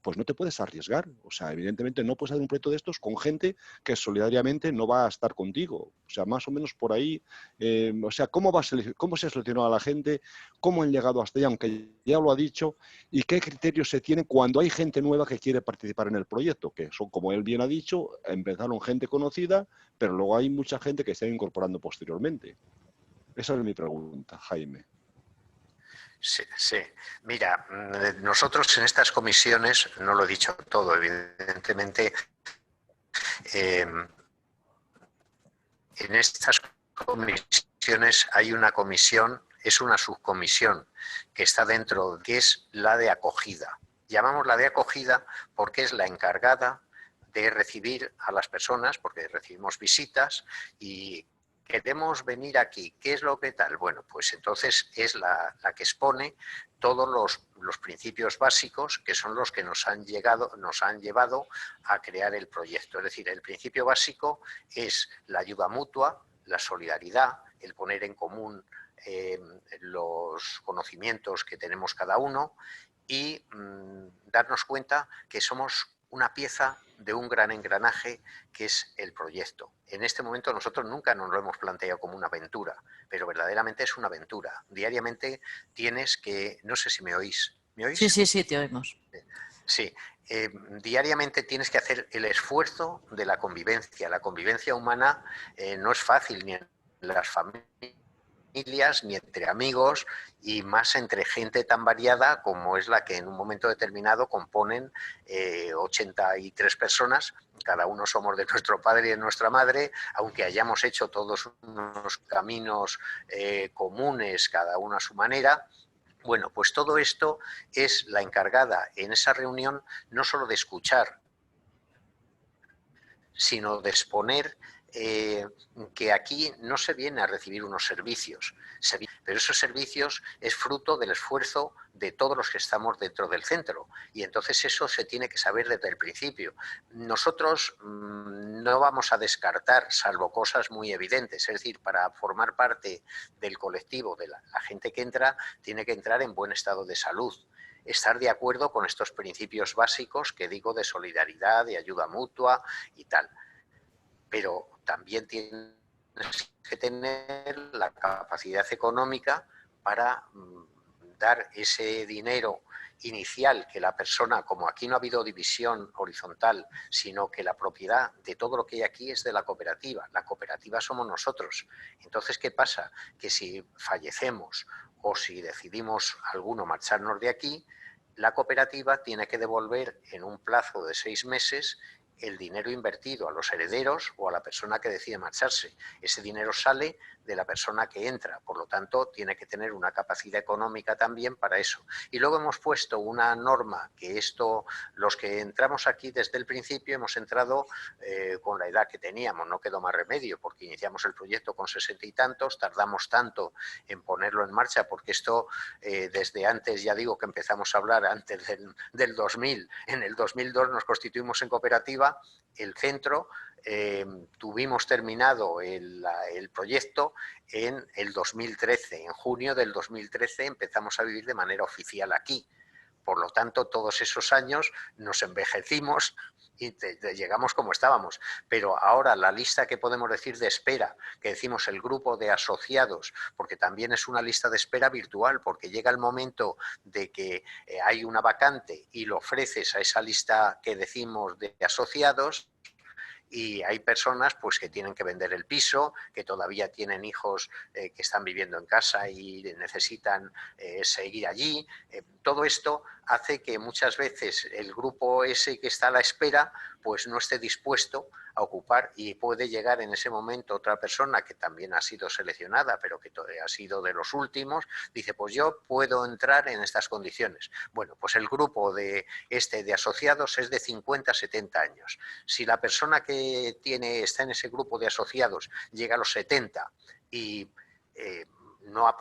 pues no te puedes arriesgar. O sea, evidentemente no puedes hacer un proyecto de estos con gente que solidariamente no va a estar contigo. O sea, más o menos por ahí, o sea, ¿cómo se ha seleccionado a la gente? ¿Cómo han llegado hasta allá? Aunque ya lo ha dicho. ¿Y qué criterios se tienen cuando hay gente nueva que quiere participar en el proyecto? Que son, como él bien ha dicho, empezaron gente conocida, pero luego hay mucha gente que se ha incorporando posteriormente. Esa es mi pregunta, Jaime. Sí, sí. Mira, nosotros en estas comisiones, no lo he dicho todo, evidentemente, en estas comisiones hay una comisión, es una subcomisión que está dentro, que es la de acogida. Llamamos la de acogida porque es la encargada de recibir a las personas, porque recibimos visitas y queremos venir aquí, ¿qué es lo que tal? Bueno, pues entonces es la que expone todos los principios básicos que son los que nos han llevado a crear el proyecto. Es decir, el principio básico es la ayuda mutua, la solidaridad, el poner en común los conocimientos que tenemos cada uno y darnos cuenta que somos una pieza de un gran engranaje que es el proyecto. En este momento nosotros nunca nos lo hemos planteado como una aventura, pero verdaderamente es una aventura. Diariamente tienes que... No sé si me oís. ¿Me oís? Sí, sí, sí, te oímos. Sí. Diariamente tienes que hacer el esfuerzo de la convivencia. La convivencia humana no es fácil ni en las familias ni entre amigos y más entre gente tan variada como es la que en un momento determinado componen 83 personas, cada uno somos de nuestro padre y de nuestra madre, aunque hayamos hecho todos unos caminos comunes, cada uno a su manera. Bueno, pues todo esto es la encargada en esa reunión no solo de escuchar, sino de exponer que aquí no se viene a recibir unos servicios, pero esos servicios es fruto del esfuerzo de todos los que estamos dentro del centro y entonces eso se tiene que saber desde el principio. Nosotros no vamos a descartar, salvo cosas muy evidentes, es decir, para formar parte del colectivo, de la gente que entra, tiene que entrar en buen estado de salud, estar de acuerdo con estos principios básicos que digo de solidaridad, de ayuda mutua y tal. Pero también tienes que tener la capacidad económica para dar ese dinero inicial que la persona, como aquí no ha habido división horizontal, sino que la propiedad de todo lo que hay aquí es de la cooperativa. La cooperativa somos nosotros. Entonces, ¿qué pasa? Que si fallecemos o si decidimos alguno marcharnos de aquí, la cooperativa tiene que devolver en un plazo de 6 meses el dinero invertido a los herederos o a la persona que decide marcharse. Ese dinero sale de la persona que entra, por lo tanto tiene que tener una capacidad económica también para eso. Y luego hemos puesto una norma que esto, los que entramos aquí desde el principio hemos entrado con la edad que teníamos, no quedó más remedio porque iniciamos el proyecto con 60 y tantos, tardamos tanto en ponerlo en marcha porque esto desde antes, ya digo que empezamos a hablar antes del 2000, en el 2002 nos constituimos en cooperativa, el centro, tuvimos terminado el proyecto en el 2013. En junio del 2013 empezamos a vivir de manera oficial aquí. Por lo tanto, todos esos años nos envejecimos y llegamos como estábamos. Pero ahora la lista que podemos decir de espera, que decimos el grupo de asociados, porque también es una lista de espera virtual, porque llega el momento de que hay una vacante y lo ofreces a esa lista que decimos de asociados, y hay personas pues que tienen que vender el piso, que todavía tienen hijos que están viviendo en casa y necesitan seguir allí. Todo esto hace que muchas veces el grupo ese que está a la espera pues no esté dispuesto a ocupar y puede llegar en ese momento otra persona que también ha sido seleccionada pero que ha sido de los últimos, dice pues yo puedo entrar en estas condiciones. Bueno, pues el grupo de asociados es de 50 a 70 años. Si la persona que está en ese grupo de asociados llega a los 70 y no ha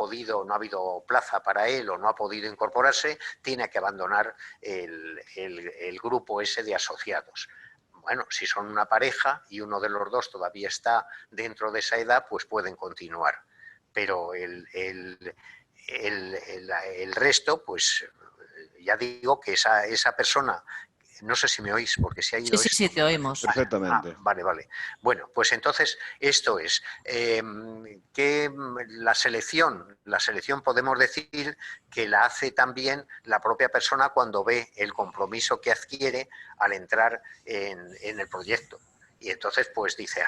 habido plaza para él o no ha podido incorporarse, tiene que abandonar el grupo ese de asociados. Bueno, si son una pareja y uno de los dos todavía está dentro de esa edad, pues pueden continuar. Pero el resto, pues ya digo que esa persona, no sé si me oís, porque se ha ido Sí, esto. sí, te oímos. Perfectamente. Vale. Bueno, pues entonces esto es que la selección podemos decir que la hace también la propia persona cuando ve el compromiso que adquiere al entrar en el proyecto. Y entonces pues dice,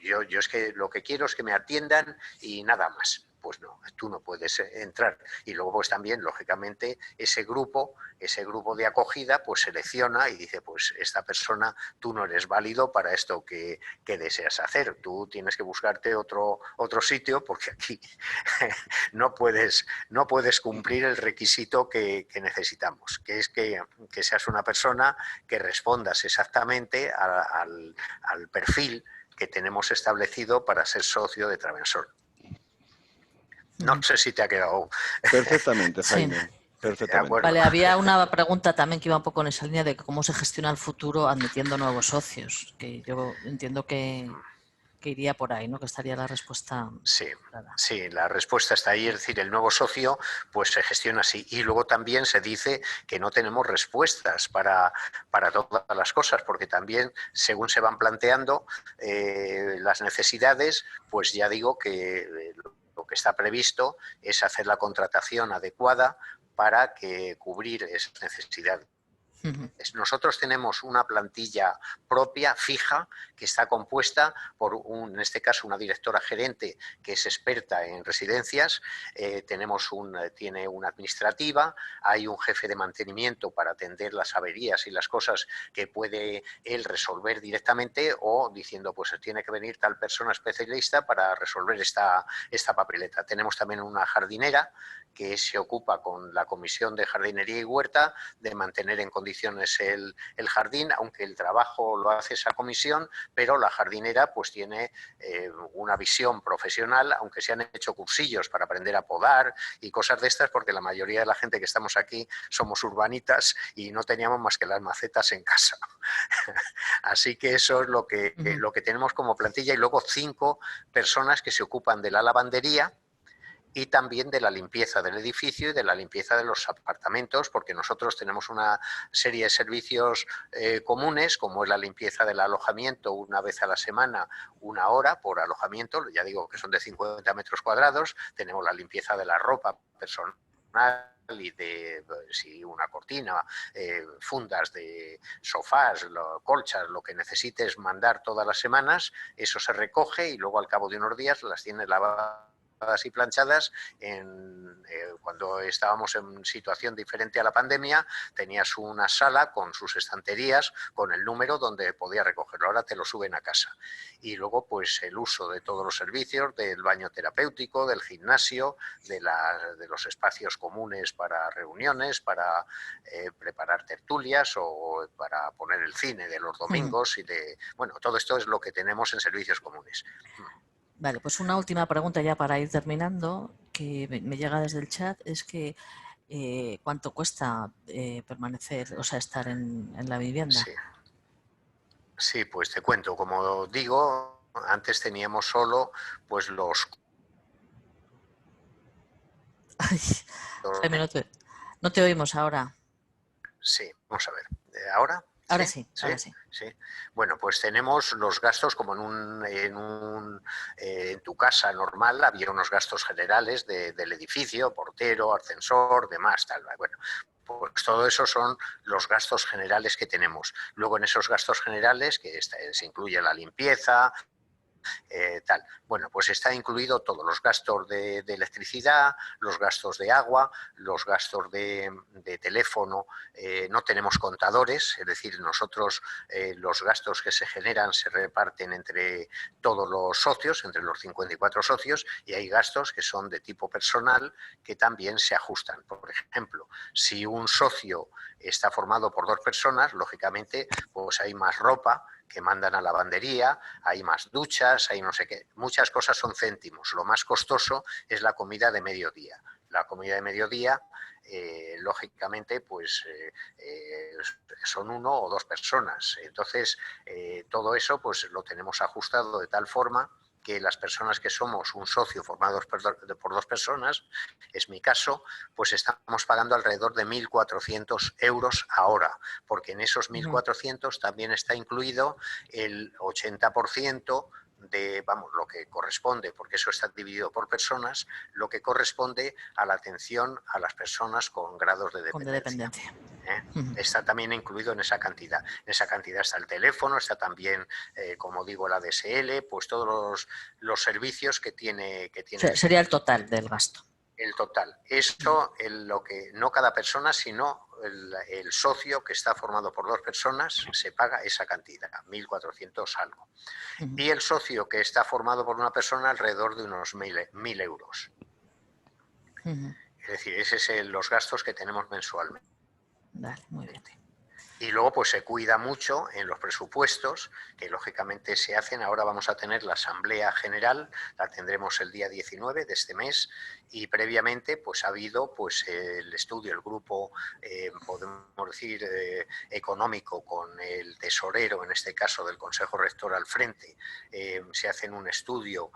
yo es que lo que quiero es que me atiendan y nada más. Pues no, tú no puedes entrar. Y luego pues también, lógicamente, ese grupo de acogida pues selecciona y dice, pues esta persona, tú no eres válido para esto que deseas hacer. Tú tienes que buscarte otro sitio porque aquí no puedes cumplir el requisito que necesitamos, que es que seas una persona que respondas exactamente al perfil que tenemos establecido para ser socio de Travensol. No sé si te ha quedado. Perfectamente, Sí. Jaime. Perfectamente. Vale, había una pregunta también que iba un poco en esa línea de cómo se gestiona el futuro admitiendo nuevos socios, que yo entiendo que iría por ahí, ¿no? Que estaría la respuesta. Sí, la respuesta está ahí, es decir, el nuevo socio pues se gestiona así. Y luego también se dice que no tenemos respuestas para todas las cosas, porque también según se van planteando las necesidades, pues ya digo que lo que está previsto es hacer la contratación adecuada para cubrir esas necesidades. Nosotros tenemos una plantilla propia, fija, que está compuesta por, en este caso, una directora gerente que es experta en residencias, tiene una administrativa, hay un jefe de mantenimiento para atender las averías y las cosas que puede él resolver directamente o diciendo, pues tiene que venir tal persona especialista para resolver esta papeleta. Tenemos también una jardinera que se ocupa con la Comisión de Jardinería y Huerta de mantener en condiciones el jardín, aunque el trabajo lo hace esa comisión, pero la jardinera pues tiene una visión profesional, aunque se han hecho cursillos para aprender a podar y cosas de estas, porque la mayoría de la gente que estamos aquí somos urbanitas y no teníamos más que las macetas en casa. Así que eso es lo que tenemos como plantilla, y luego 5 personas que se ocupan de la lavandería y también de la limpieza del edificio y de la limpieza de los apartamentos, porque nosotros tenemos una serie de servicios comunes, como es la limpieza del alojamiento una vez a la semana, 1 hora por alojamiento, ya digo que son de 50 metros cuadrados, tenemos la limpieza de la ropa personal y de una cortina, fundas de sofás, colchas, lo que necesites mandar todas las semanas, eso se recoge y luego al cabo de unos días las tienes lavadas y planchadas. Cuando estábamos en situación diferente a la pandemia, tenías una sala con sus estanterías, con el número donde podías recogerlo. Ahora te lo suben a casa. Y luego, pues el uso de todos los servicios, del baño terapéutico, del gimnasio, de los espacios comunes para reuniones, para preparar tertulias o para poner el cine de los domingos todo esto es lo que tenemos en servicios comunes. Vale, pues una última pregunta ya para ir terminando, que me llega desde el chat, es que ¿cuánto cuesta permanecer, o sea, estar en la vivienda? Sí, pues te cuento, como digo, antes teníamos solo pues los... Ay, Jaime, no te oímos ahora. Sí, vamos a ver. ¿Ahora? Ahora sí, ahora sí. Sí. Bueno, pues tenemos los gastos como en tu casa normal había unos gastos generales del edificio, portero, ascensor, demás, tal. Bueno, pues todo eso son los gastos generales que tenemos. Luego en esos gastos generales, que se incluye la limpieza, Bueno, pues está incluido todos los gastos de electricidad, los gastos de agua, los gastos de teléfono. No tenemos contadores, es decir, nosotros los gastos que se generan se reparten entre todos los socios, entre los 54 socios, y hay gastos que son de tipo personal que también se ajustan. Por ejemplo, si un socio está formado por 2 personas, lógicamente pues hay más ropa que mandan a la lavandería, hay más duchas, hay no sé qué, muchas cosas son céntimos. Lo más costoso es la comida de mediodía. La comida de mediodía, lógicamente, pues son 1 o 2 personas. Entonces, todo eso pues lo tenemos ajustado de tal forma que las personas que somos un socio formado por 2 personas, es mi caso, pues estamos pagando alrededor de 1.400 euros ahora, porque en esos 1.400 también está incluido el 80% de, vamos, lo que corresponde, porque eso está dividido por personas, lo que corresponde a la atención a las personas con grados de dependencia. Está también incluido en esa cantidad. En esa cantidad está el teléfono, está también, como digo, la DSL, pues todos los servicios que tiene. Sería el total del gasto. El total. Esto, lo que no cada persona, sino el socio que está formado por 2 personas, se paga esa cantidad, 1.400 algo. Y el socio que está formado por una persona, alrededor de unos 1.000 euros. Es decir, esos son los gastos que tenemos mensualmente. Vale, muy bien. Y luego pues se cuida mucho en los presupuestos, que lógicamente se hacen. Ahora vamos a tener la Asamblea General, la tendremos el día 19 de este mes, y previamente pues ha habido pues el estudio, el grupo, podemos decir, económico, con el tesorero, en este caso del Consejo Rector al frente. Se hacen un estudio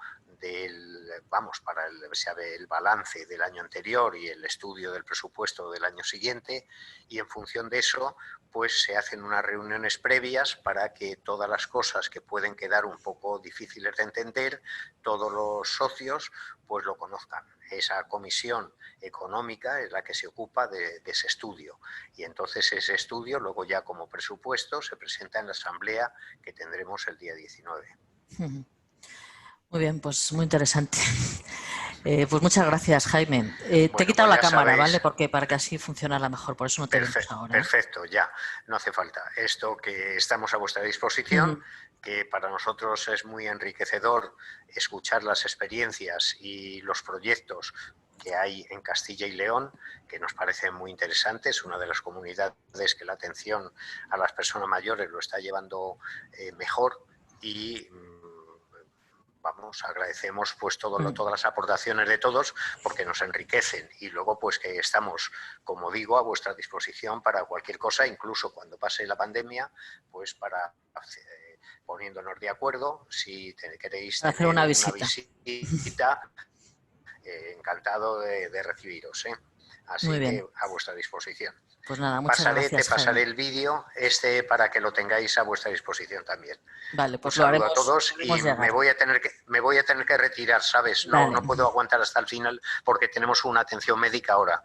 para el balance del año anterior y el estudio del presupuesto del año siguiente, y en función de eso pues se hacen unas reuniones previas para que todas las cosas que pueden quedar un poco difíciles de entender, todos los socios pues lo conozcan. Esa comisión económica es la que se ocupa de ese estudio, y entonces ese estudio luego ya como presupuesto se presenta en la asamblea que tendremos el día 19. Muy bien, pues muy interesante. Pues muchas gracias, Jaime. Te he quitado pues la cámara, sabéis, ¿vale? Porque para que así funcionara mejor, por eso no te vemos ahora. Perfecto, ya, no hace falta. Esto, que estamos a vuestra disposición, que para nosotros es muy enriquecedor escuchar las experiencias y los proyectos que hay en Castilla y León, que nos parecen muy interesantes. Una de las comunidades que la atención a las personas mayores lo está llevando mejor, y agradecemos pues todas las aportaciones de todos, porque nos enriquecen, y luego pues que estamos, como digo, a vuestra disposición para cualquier cosa, incluso cuando pase la pandemia, pues para poniéndonos de acuerdo, si queréis hacer tener una visita, encantado de recibiros, ¿eh? Así que a vuestra disposición. Pues nada, muchas gracias. Te pasaré el vídeo para que lo tengáis a vuestra disposición también. Vale, pues un saludo a todos, y me voy a tener que retirar, ¿sabes? No puedo aguantar hasta el final porque tenemos una atención médica ahora.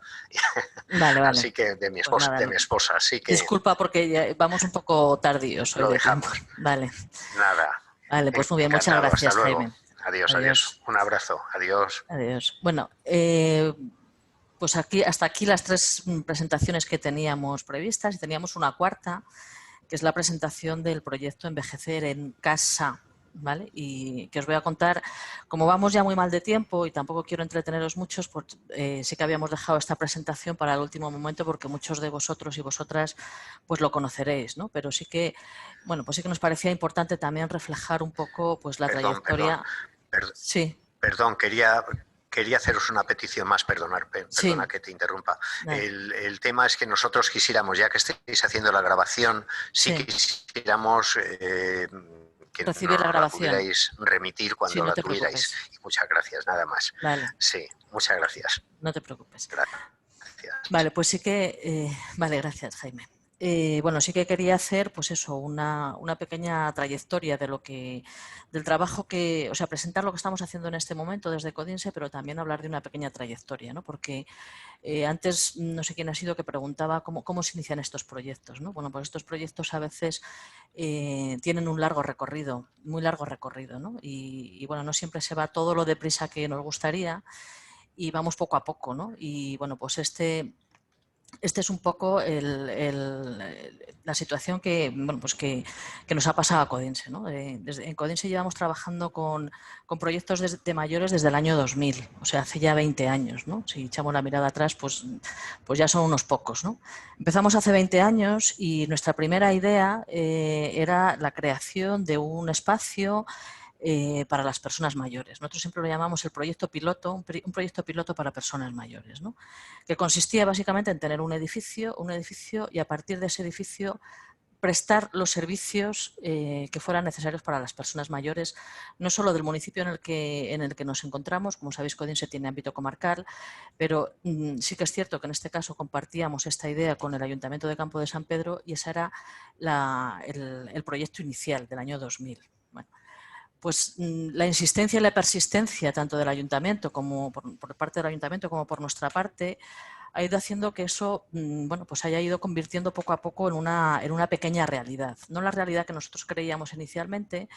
Vale. Así que de mi esposa, así que disculpa porque ya vamos un poco tardíos. Lo dejamos. Vale. Nada. Vale, pues muy bien, muchas gracias, Jaime. Adiós. Un abrazo. Adiós. Bueno, pues hasta aquí las 3 presentaciones que teníamos previstas, y teníamos una cuarta, que es la presentación del proyecto Envejecer en Casa, ¿vale? Y que os voy a contar, como vamos ya muy mal de tiempo y tampoco quiero entreteneros muchos, pues sí que habíamos dejado esta presentación para el último momento, porque muchos de vosotros y vosotras pues lo conoceréis, ¿no? Pero sí que, bueno, pues sí que nos parecía importante también reflejar un poco pues la trayectoria. Sí. Perdón, quería haceros una petición más, perdona que te interrumpa. El tema es que nosotros quisiéramos, ya que estéis haciendo la grabación, quisiéramos que recibir la grabación, pudierais remitir cuando la tuvierais. Y muchas gracias, nada más. Vale. Sí, muchas gracias. No te preocupes. Gracias. Vale, pues sí que... vale, gracias, Jaime. Bueno, sí que quería hacer, pues eso, una pequeña trayectoria del trabajo o sea, presentar lo que estamos haciendo en este momento desde Codinse, pero también hablar de una pequeña trayectoria, ¿no? Porque antes, no sé quién ha sido que preguntaba cómo se inician estos proyectos, ¿no? Bueno, pues estos proyectos a veces tienen un largo recorrido, muy largo recorrido, ¿no? Y bueno, no siempre se va todo lo deprisa que nos gustaría, y vamos poco a poco, ¿no? Y bueno, pues este Este es un poco la situación que, bueno, pues que nos ha pasado a Codense, ¿no? En Codense llevamos trabajando con proyectos de mayores desde el año 2000, o sea, hace ya 20 años, ¿no? Si echamos la mirada atrás, pues ya son unos pocos, ¿no? Empezamos hace 20 años y nuestra primera idea era la creación de un espacio para las personas mayores. Nosotros siempre lo llamamos el proyecto piloto, un proyecto piloto para personas mayores, ¿no? Que consistía básicamente en tener un edificio y a partir de ese edificio prestar los servicios que fueran necesarios para las personas mayores, no solo del municipio en el que nos encontramos. Como sabéis, Codense tiene ámbito comarcal, pero sí que es cierto que en este caso compartíamos esta idea con el Ayuntamiento de Campo de San Pedro y ese era el proyecto inicial del año 2000. Bueno, pues la insistencia y la persistencia tanto del ayuntamiento como por parte del ayuntamiento como por nuestra parte ha ido haciendo que eso bueno, pues haya ido convirtiendo poco a poco en una pequeña realidad. No la realidad que nosotros creíamos inicialmente,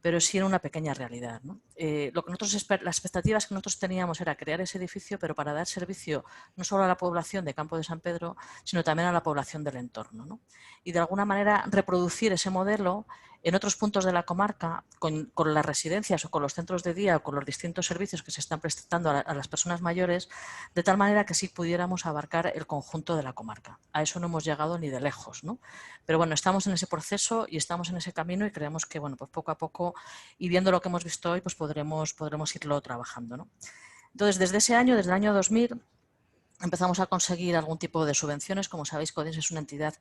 pero sí en una pequeña realidad, ¿no? Las expectativas que nosotros teníamos era crear ese edificio, pero para dar servicio no solo a la población de Campo de San Pedro, sino también a la población del entorno, ¿no? Y de alguna manera reproducir ese modelo en otros puntos de la comarca, con las residencias o con los centros de día o con los distintos servicios que se están prestando a las personas mayores, de tal manera que sí pudiéramos abarcar el conjunto de la comarca. A eso no hemos llegado ni de lejos, ¿no? Pero bueno, estamos en ese proceso y estamos en ese camino y creemos que bueno, pues poco a poco y viendo lo que hemos visto hoy, pues podremos irlo trabajando, ¿no? Entonces, desde ese año, desde el año 2000, empezamos a conseguir algún tipo de subvenciones. Como sabéis, Codense es una entidad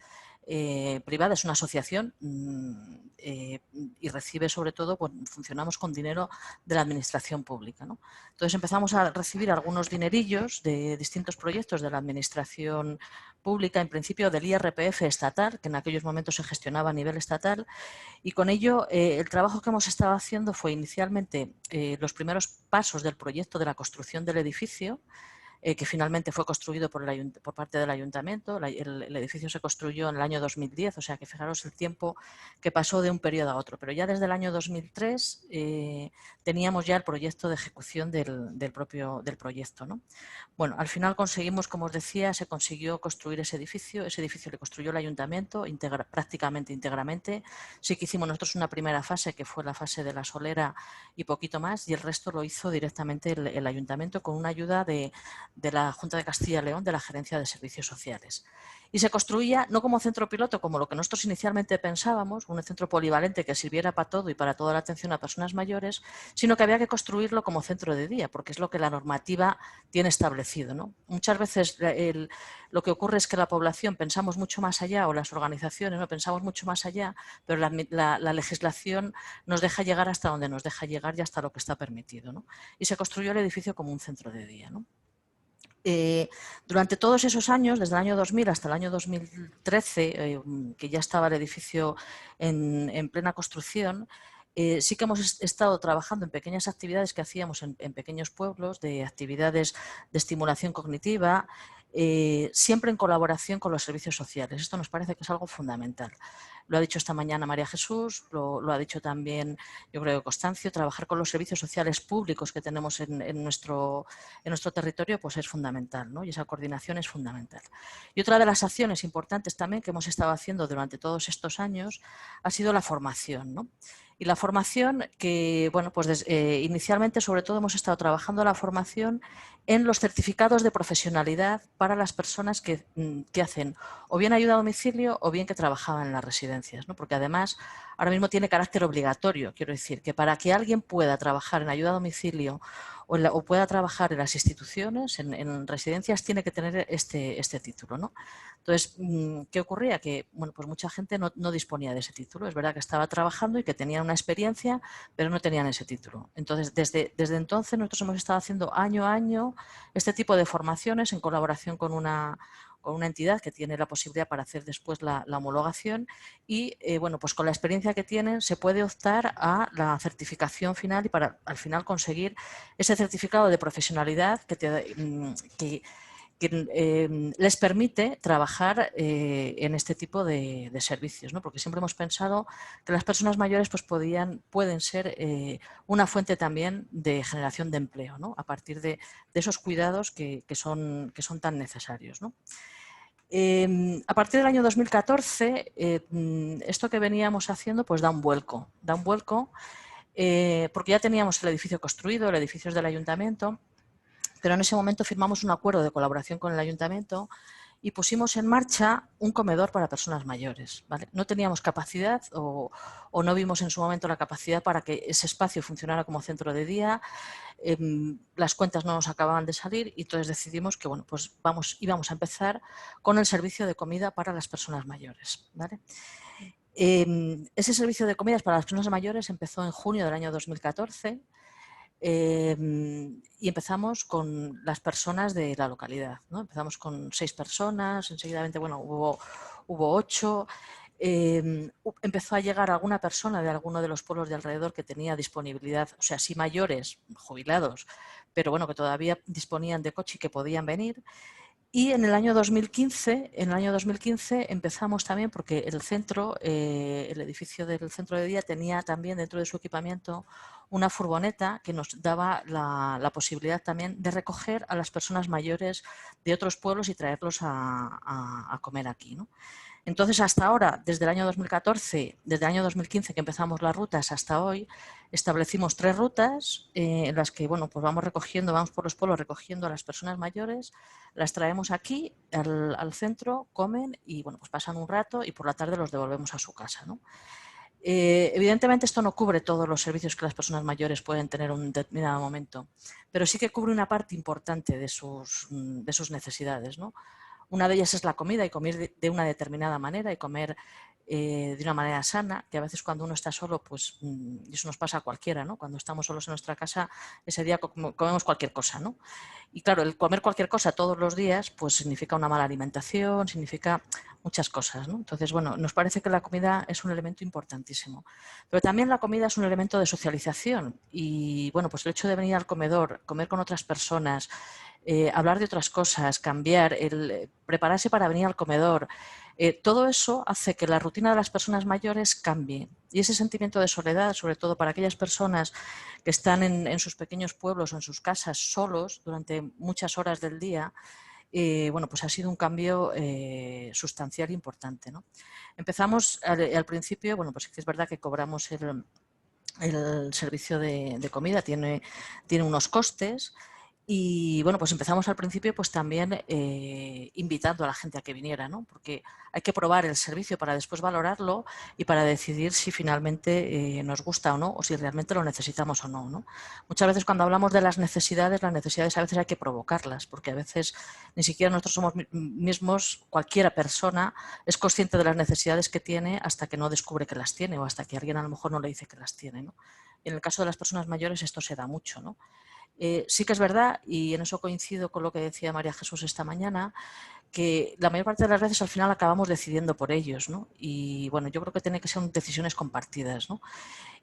privada, es una asociación y recibe sobre todo, bueno, funcionamos con dinero de la administración pública, ¿no? Entonces empezamos a recibir algunos dinerillos de distintos proyectos de la administración pública, en principio del IRPF estatal, que en aquellos momentos se gestionaba a nivel estatal, y con ello el trabajo que hemos estado haciendo fue inicialmente los primeros pasos del proyecto de la construcción del edificio, que finalmente fue construido por parte del ayuntamiento. El edificio se construyó en el año 2010, o sea que fijaros el tiempo que pasó de un periodo a otro. Pero ya desde el año 2003 teníamos ya el proyecto de ejecución del proyecto, ¿no? Bueno, al final conseguimos, como os decía, se consiguió construir ese edificio le construyó el ayuntamiento prácticamente íntegramente. Sí que hicimos nosotros una primera fase, que fue la fase de la solera y poquito más, y el resto lo hizo directamente el ayuntamiento con una ayuda de la Junta de Castilla y León, de la Gerencia de Servicios Sociales. Y se construía no como centro piloto, como lo que nosotros inicialmente pensábamos, un centro polivalente que sirviera para todo y para toda la atención a personas mayores, sino que había que construirlo como centro de día, porque es lo que la normativa tiene establecido, ¿no? Muchas veces lo que ocurre es que la población pensamos mucho más allá, o las organizaciones no pensamos mucho más allá, pero la legislación nos deja llegar hasta donde nos deja llegar y hasta lo que está permitido, ¿no? Y se construyó el edificio como un centro de día, ¿no? Durante todos esos años, desde el año 2000 hasta el año 2013, que ya estaba el edificio en plena construcción, sí que hemos estado trabajando en pequeñas actividades que hacíamos en pequeños pueblos, de actividades de estimulación cognitiva, siempre en colaboración con los servicios sociales. Esto nos parece que es algo fundamental. Lo ha dicho esta mañana María Jesús, lo ha dicho también, yo creo, Constancio. Trabajar con los servicios sociales públicos que tenemos en nuestro territorio pues es fundamental, ¿no? Y esa coordinación es fundamental. Y otra de las acciones importantes también que hemos estado haciendo durante todos estos años ha sido la formación, ¿no? Y la formación que, bueno, pues inicialmente sobre todo hemos estado trabajando la formación en los certificados de profesionalidad para las personas que hacen o bien ayuda a domicilio o bien que trabajaban en las residencias, ¿no? Porque además ahora mismo tiene carácter obligatorio. Quiero decir que para que alguien pueda trabajar en ayuda a domicilio o pueda trabajar en las instituciones, en residencias, tiene que tener este título, ¿no? Entonces, ¿qué ocurría? Que bueno, pues mucha gente no disponía de ese título. Es verdad que estaba trabajando y que tenían una experiencia, pero no tenían ese título. Entonces, desde entonces nosotros hemos estado haciendo año a año este tipo de formaciones en colaboración con una entidad que tiene la posibilidad para hacer después la homologación y bueno, pues con la experiencia que tienen se puede optar a la certificación final y para al final conseguir ese certificado de profesionalidad que les permite trabajar en este tipo de servicios, ¿no? Porque siempre hemos pensado que las personas mayores pues pueden ser una fuente también de generación de empleo, ¿no? A partir de esos cuidados que son tan necesarios, ¿no? A partir del año 2014, esto que veníamos haciendo pues da un vuelco, porque ya teníamos el edificio construido, el edificio es del ayuntamiento, pero en ese momento firmamos un acuerdo de colaboración con el ayuntamiento y pusimos en marcha un comedor para personas mayores, ¿vale? No teníamos capacidad o no vimos en su momento la capacidad para que ese espacio funcionara como centro de día. Las cuentas no nos acababan de salir y entonces decidimos que bueno, pues íbamos a empezar con el servicio de comida para las personas mayores, ¿vale? Ese servicio de comidas para las personas mayores empezó en junio del año 2014 y empezamos con las personas de la localidad, ¿no? Empezamos con 6 personas, enseguidamente bueno, hubo 8. Empezó a llegar alguna persona de alguno de los pueblos de alrededor que tenía disponibilidad, o sea, sí mayores, jubilados, pero bueno, que todavía disponían de coche y que podían venir. Y en el año 2015 empezamos también porque el centro, el edificio del centro de día tenía también dentro de su equipamiento una furgoneta que nos daba la posibilidad también de recoger a las personas mayores de otros pueblos y traerlos a comer aquí, ¿no? Entonces, hasta ahora, desde el año 2014, desde el año 2015 que empezamos las rutas hasta hoy, establecimos 3 rutas en las que bueno, pues vamos por los pueblos recogiendo a las personas mayores, las traemos aquí al centro, comen y bueno, pues pasan un rato y por la tarde los devolvemos a su casa, ¿no? Evidentemente esto no cubre todos los servicios que las personas mayores pueden tener en un determinado momento, pero sí que cubre una parte importante de sus necesidades, ¿no? Una de ellas es la comida y comer de una determinada manera y comer de una manera sana, que a veces cuando uno está solo, pues eso nos pasa a cualquiera, ¿no? Cuando estamos solos en nuestra casa, ese día comemos cualquier cosa, ¿no? Y claro, el comer cualquier cosa todos los días, pues significa una mala alimentación, significa muchas cosas, ¿no? Entonces, bueno, nos parece que la comida es un elemento importantísimo. Pero también la comida es un elemento de socialización y, bueno, pues el hecho de venir al comedor, comer con otras personas, hablar de otras cosas, cambiar, prepararse para venir al comedor, todo eso hace que la rutina de las personas mayores cambie. Y ese sentimiento de soledad, sobre todo para aquellas personas que están en sus pequeños pueblos o en sus casas solos durante muchas horas del día, bueno, pues ha sido un cambio sustancial e importante, ¿no? Empezamos al principio, bueno, pues es verdad que cobramos el servicio de comida, tiene unos costes. Y bueno, pues empezamos al principio pues también invitando a la gente a que viniera, ¿no? Porque hay que probar el servicio para después valorarlo y para decidir si finalmente nos gusta o no, o si realmente lo necesitamos o no, ¿no? Muchas veces cuando hablamos de las necesidades a veces hay que provocarlas, porque a veces ni siquiera nosotros somos mismos, cualquiera persona es consciente de las necesidades que tiene hasta que no descubre que las tiene o hasta que alguien a lo mejor no le dice que las tiene, ¿no? En el caso de las personas mayores esto se da mucho, ¿no? Sí que es verdad, y en eso coincido con lo que decía María Jesús esta mañana, que la mayor parte de las veces al final acabamos decidiendo por ellos, ¿no? Y bueno, yo creo que tiene que ser decisiones compartidas, ¿no?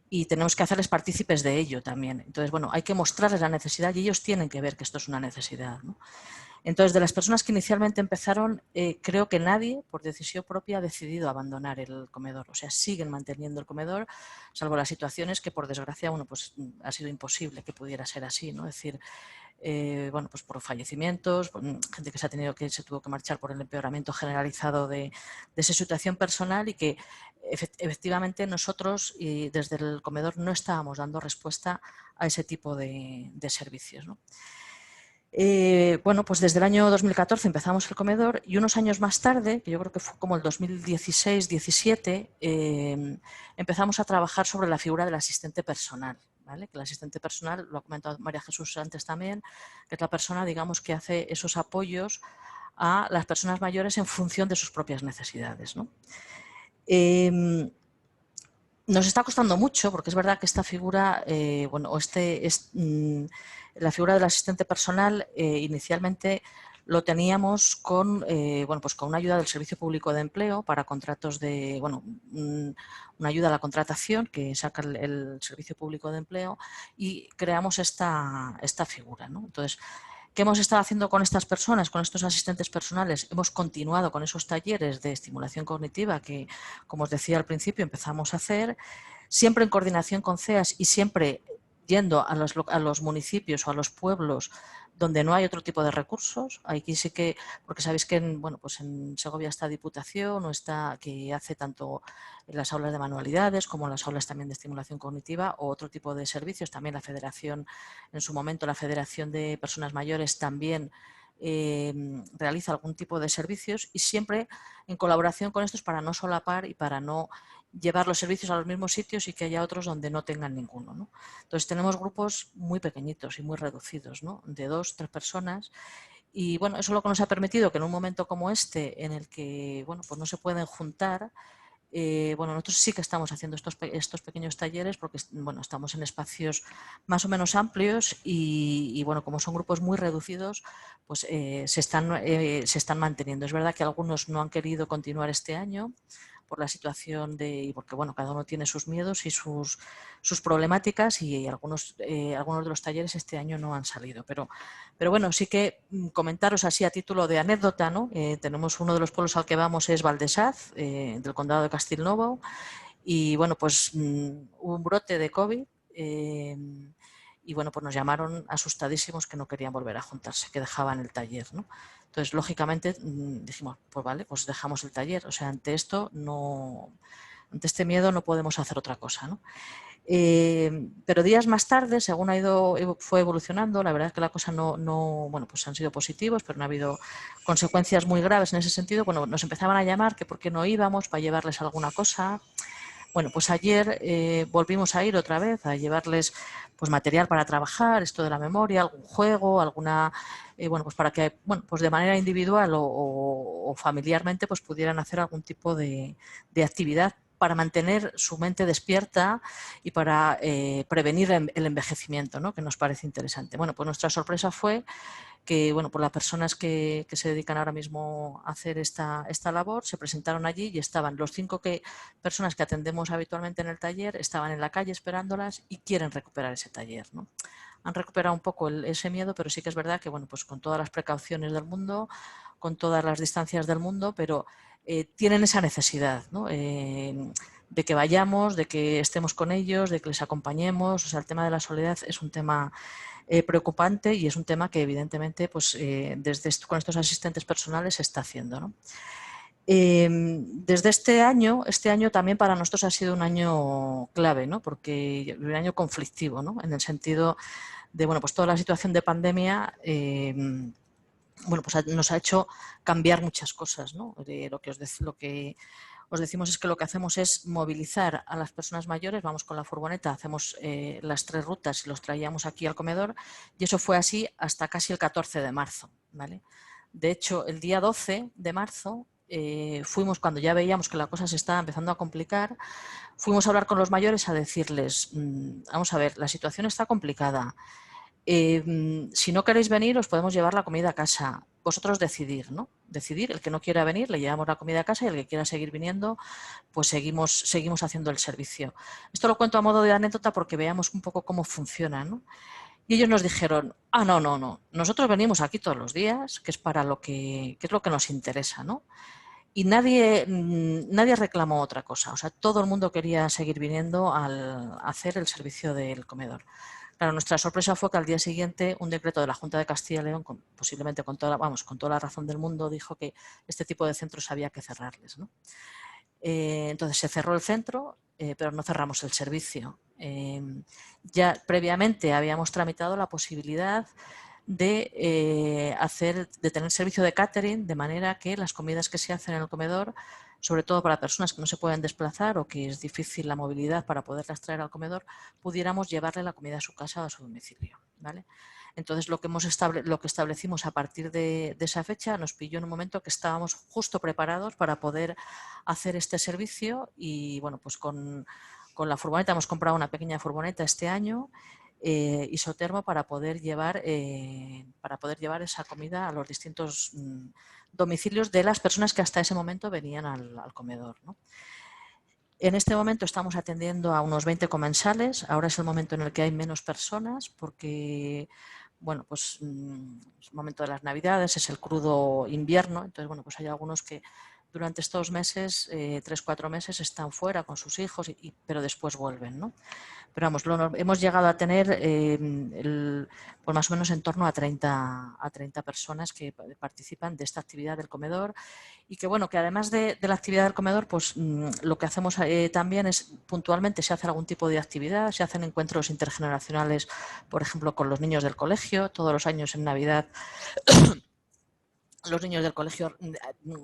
Y tenemos que hacerles partícipes de ello también. Entonces, bueno, hay que mostrarles la necesidad y ellos tienen que ver que esto es una necesidad, ¿no? Entonces, de las personas que inicialmente empezaron, creo que nadie, por decisión propia, ha decidido abandonar el comedor. O sea, siguen manteniendo el comedor, salvo las situaciones que, por desgracia, bueno, pues ha sido imposible que pudiera ser así, ¿no? Es decir, bueno, pues por fallecimientos, gente que se tuvo que marchar por el empeoramiento generalizado de esa situación personal y que efectivamente nosotros desde el comedor no estábamos dando respuesta a ese tipo de servicios, ¿no? Bueno, pues desde el año 2014 empezamos el comedor y unos años más tarde, que yo creo que fue como el 2016-17, empezamos a trabajar sobre la figura del asistente personal, ¿vale? Que el asistente personal, lo ha comentado María Jesús antes también, que es la persona, digamos, que hace esos apoyos a las personas mayores en función de sus propias necesidades, ¿no? Nos está costando mucho porque es verdad que esta figura, bueno, la figura del asistente personal inicialmente lo teníamos con, bueno, pues con una ayuda del Servicio Público de Empleo para contratos de, bueno, una ayuda a la contratación que saca el Servicio Público de Empleo y creamos esta figura, ¿no? Entonces, ¿qué hemos estado haciendo con estas personas, con estos asistentes personales? Hemos continuado con esos talleres de estimulación cognitiva que, como os decía al principio, empezamos a hacer, siempre en coordinación con CEAS y siempre yendo a los municipios o a los pueblos donde no hay otro tipo de recursos. Aquí sí que, porque sabéis que pues en Segovia está Diputación o está que hace tanto en las aulas de manualidades como en las aulas también de estimulación cognitiva o otro tipo de servicios. También la Federación, en su momento la Federación de Personas Mayores también realiza algún tipo de servicios y siempre en colaboración con estos para no solapar y para no llevar los servicios a los mismos sitios y que haya otros donde no tengan ninguno, ¿no? Entonces tenemos grupos muy pequeñitos y muy reducidos, ¿no? De 2 o 3 personas y bueno, eso es lo que nos ha permitido que en un momento como este en el que bueno, pues no se pueden juntar, bueno, nosotros sí que estamos haciendo estos pequeños talleres porque bueno, estamos en espacios más o menos amplios y bueno, como son grupos muy reducidos, pues se están manteniendo. Es verdad que algunos no han querido continuar este año por la situación y porque bueno, cada uno tiene sus miedos y sus problemáticas y algunos de los talleres este año no han salido. Pero bueno, sí que comentaros así a título de anécdota, ¿no? Tenemos uno de los pueblos al que vamos es Valdesaz, del condado de Castellnou, y bueno, pues hubo un brote de COVID y bueno, pues nos llamaron asustadísimos que no querían volver a juntarse, que dejaban el taller, ¿no? Entonces, lógicamente, dijimos, pues vale, pues dejamos el taller. O sea, ante este miedo no podemos hacer otra cosa, ¿no? Pero días más tarde, según fue evolucionando, la verdad es que la cosa bueno, pues han sido positivos, pero no ha habido consecuencias muy graves en ese sentido. Bueno, nos empezaban a llamar que por qué no íbamos para llevarles alguna cosa. Bueno, pues ayer volvimos a ir otra vez a llevarles pues material para trabajar, esto de la memoria, algún juego, alguna, bueno, pues para que, bueno, pues de manera individual o familiarmente pues pudieran hacer algún tipo de actividad para mantener su mente despierta y para prevenir el envejecimiento, ¿no? Que nos parece interesante. Bueno, pues nuestra sorpresa fue que bueno, por las personas que se dedican ahora mismo a hacer esta labor se presentaron allí y estaban los 5 personas que atendemos habitualmente en el taller, estaban en la calle esperándolas y quieren recuperar ese taller, ¿no? Han recuperado un poco ese miedo, pero sí que es verdad que bueno, pues con todas las precauciones del mundo, con todas las distancias del mundo, pero tienen esa necesidad, ¿no? De que vayamos, de que estemos con ellos, de que les acompañemos. O sea, el tema de la soledad es un tema preocupante y es un tema que evidentemente pues, con estos asistentes personales se está haciendo, ¿no? Desde este año también para nosotros ha sido un año clave, ¿no? Porque un año conflictivo, ¿no? En el sentido de bueno, pues toda la situación de pandemia bueno, pues nos ha hecho cambiar muchas cosas, ¿no? Lo que os decimos es que lo que hacemos es movilizar a las personas mayores, vamos con la furgoneta, hacemos las 3 rutas y los traíamos aquí al comedor y eso fue así hasta casi el 14 de marzo, ¿vale? De hecho, el día 12 de marzo fuimos, cuando ya veíamos que la cosa se estaba empezando a complicar, fuimos a hablar con los mayores a decirles, vamos a ver, la situación está complicada. Si no queréis venir, os podemos llevar la comida a casa. Vosotros decidir, ¿no? Decidir, el que no quiera venir, le llevamos la comida a casa y el que quiera seguir viniendo, pues seguimos haciendo el servicio. Esto lo cuento a modo de anécdota porque veamos un poco cómo funciona, ¿no? Y ellos nos dijeron, no, nosotros venimos aquí todos los días, que es para que es lo que nos interesa, ¿no? Y nadie reclamó otra cosa. O sea, todo el mundo quería seguir viniendo al hacer el servicio del comedor. Claro, nuestra sorpresa fue que al día siguiente un decreto de la Junta de Castilla y León, posiblemente con toda la razón del mundo, dijo que este tipo de centros había que cerrarles, ¿no? Entonces se cerró el centro, pero no cerramos el servicio. Ya previamente habíamos tramitado la posibilidad de tener servicio de catering, de manera que las comidas que se hacen en el comedor, sobre todo para personas que no se pueden desplazar o que es difícil la movilidad para poderlas traer al comedor, pudiéramos llevarle la comida a su casa o a su domicilio, ¿vale? Entonces, lo que establecimos a partir de esa fecha nos pilló en un momento que estábamos justo preparados para poder hacer este servicio y, bueno, pues con la furgoneta hemos comprado una pequeña furgoneta este año isotermo para poder llevar esa comida a los distintos domicilios de las personas que hasta ese momento venían al comedor, ¿no? En este momento estamos atendiendo a unos 20 comensales. Ahora es el momento en el que hay menos personas porque, bueno, pues es el momento de las Navidades, es el crudo invierno. Entonces, bueno, pues hay algunos que durante estos meses, 3-4 meses, están fuera con sus hijos, pero después vuelven, ¿no? Pero vamos, hemos llegado a tener pues más o menos en torno a 30 personas que participan de esta actividad del comedor y que, bueno, que además de la actividad del comedor, pues lo que hacemos también es puntualmente se hace algún tipo de actividad, se hacen encuentros intergeneracionales, por ejemplo, con los niños del colegio. Todos los años en Navidad los niños del colegio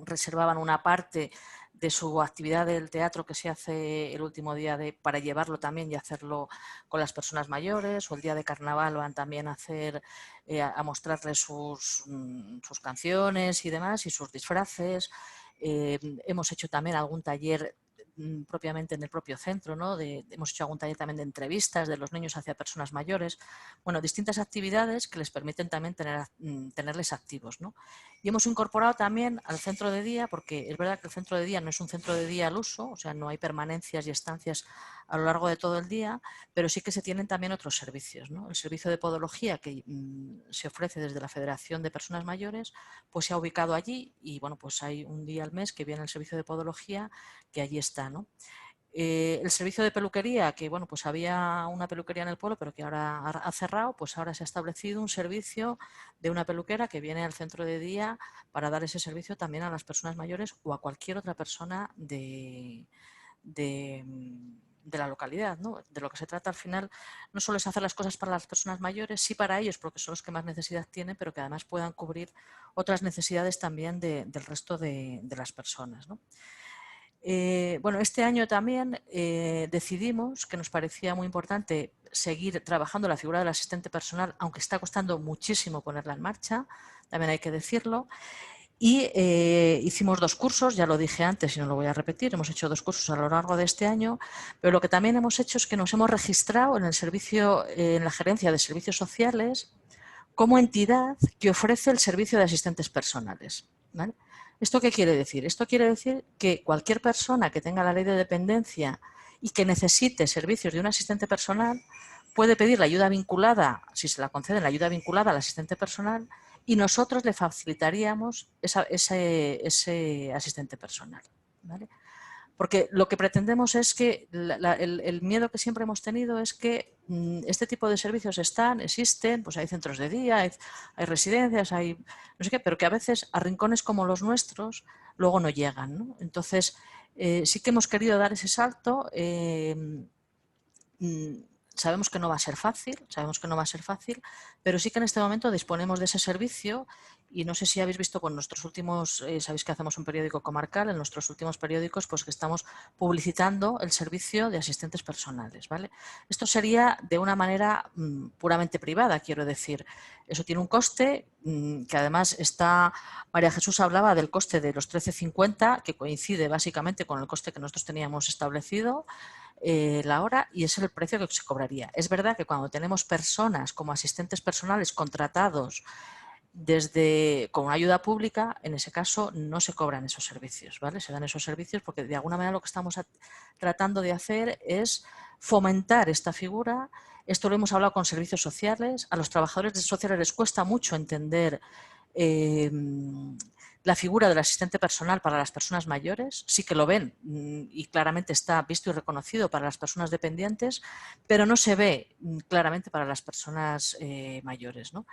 reservaban una parte de su actividad del teatro que se hace el último día para llevarlo también y hacerlo con las personas mayores, o el día de carnaval van también a hacer a mostrarles sus canciones y demás y sus disfraces. Hemos hecho también algún taller propiamente en el propio centro, ¿no? Hemos hecho algún taller también de entrevistas de los niños hacia personas mayores. Bueno, distintas actividades que les permiten también tenerles activos, ¿no? Y hemos incorporado también al centro de día, porque es verdad que el centro de día no es un centro de día al uso, o sea, no hay permanencias y estancias a lo largo de todo el día, pero sí que se tienen también otros servicios, ¿no? El servicio de podología que se ofrece desde la Federación de Personas Mayores, pues se ha ubicado allí y, bueno, pues hay un día al mes que viene el servicio de podología que allí está, ¿no? El servicio de peluquería, que bueno, pues había una peluquería en el pueblo, pero que ahora ha cerrado, pues ahora se ha establecido un servicio de una peluquera que viene al centro de día para dar ese servicio también a las personas mayores o a cualquier otra persona de la localidad, ¿no? De lo que se trata al final no solo es hacer las cosas para las personas mayores, sí para ellos, porque son los que más necesidad tienen, pero que además puedan cubrir otras necesidades también del resto de las personas, ¿no? Bueno, este año también decidimos que nos parecía muy importante seguir trabajando la figura del asistente personal, aunque está costando muchísimo ponerla en marcha, también hay que decirlo. Y hicimos 2 cursos, ya lo dije antes y no lo voy a repetir, hemos hecho 2 cursos a lo largo de este año, pero lo que también hemos hecho es que nos hemos registrado en el servicio, en la gerencia de servicios sociales, como entidad que ofrece el servicio de asistentes personales, ¿vale? ¿Esto qué quiere decir? Esto quiere decir que cualquier persona que tenga la ley de dependencia y que necesite servicios de un asistente personal puede pedir la ayuda vinculada, si se la conceden, la ayuda vinculada al asistente personal, y nosotros le facilitaríamos ese asistente personal, ¿vale? Porque lo que pretendemos es que el miedo que siempre hemos tenido es que este tipo de servicios existen, pues hay centros de día, hay residencias, hay no sé qué, pero que a veces a rincones como los nuestros luego no llegan, ¿no? Entonces, sí que hemos querido dar ese salto. Sabemos que no va a ser fácil, pero sí que en este momento disponemos de ese servicio y no sé si habéis visto con nuestros últimos, sabéis que hacemos un periódico comarcal, en nuestros últimos periódicos pues que estamos publicitando el servicio de asistentes personales, ¿vale? Esto sería de una manera puramente privada, quiero decir, eso tiene un coste que además María Jesús hablaba del coste de los 13,50 que coincide básicamente con el coste que nosotros teníamos establecido la hora y es el precio que se cobraría. Es verdad que cuando tenemos personas como asistentes personales contratados con ayuda pública, en ese caso no se cobran esos servicios, ¿vale? Se dan esos servicios porque de alguna manera lo que estamos tratando de hacer es fomentar esta figura. Esto lo hemos hablado con servicios sociales. A los trabajadores sociales les cuesta mucho entender la figura del asistente personal para las personas mayores. Sí que lo ven y claramente está visto y reconocido para las personas dependientes, pero no se ve claramente para las personas mayores, ¿no?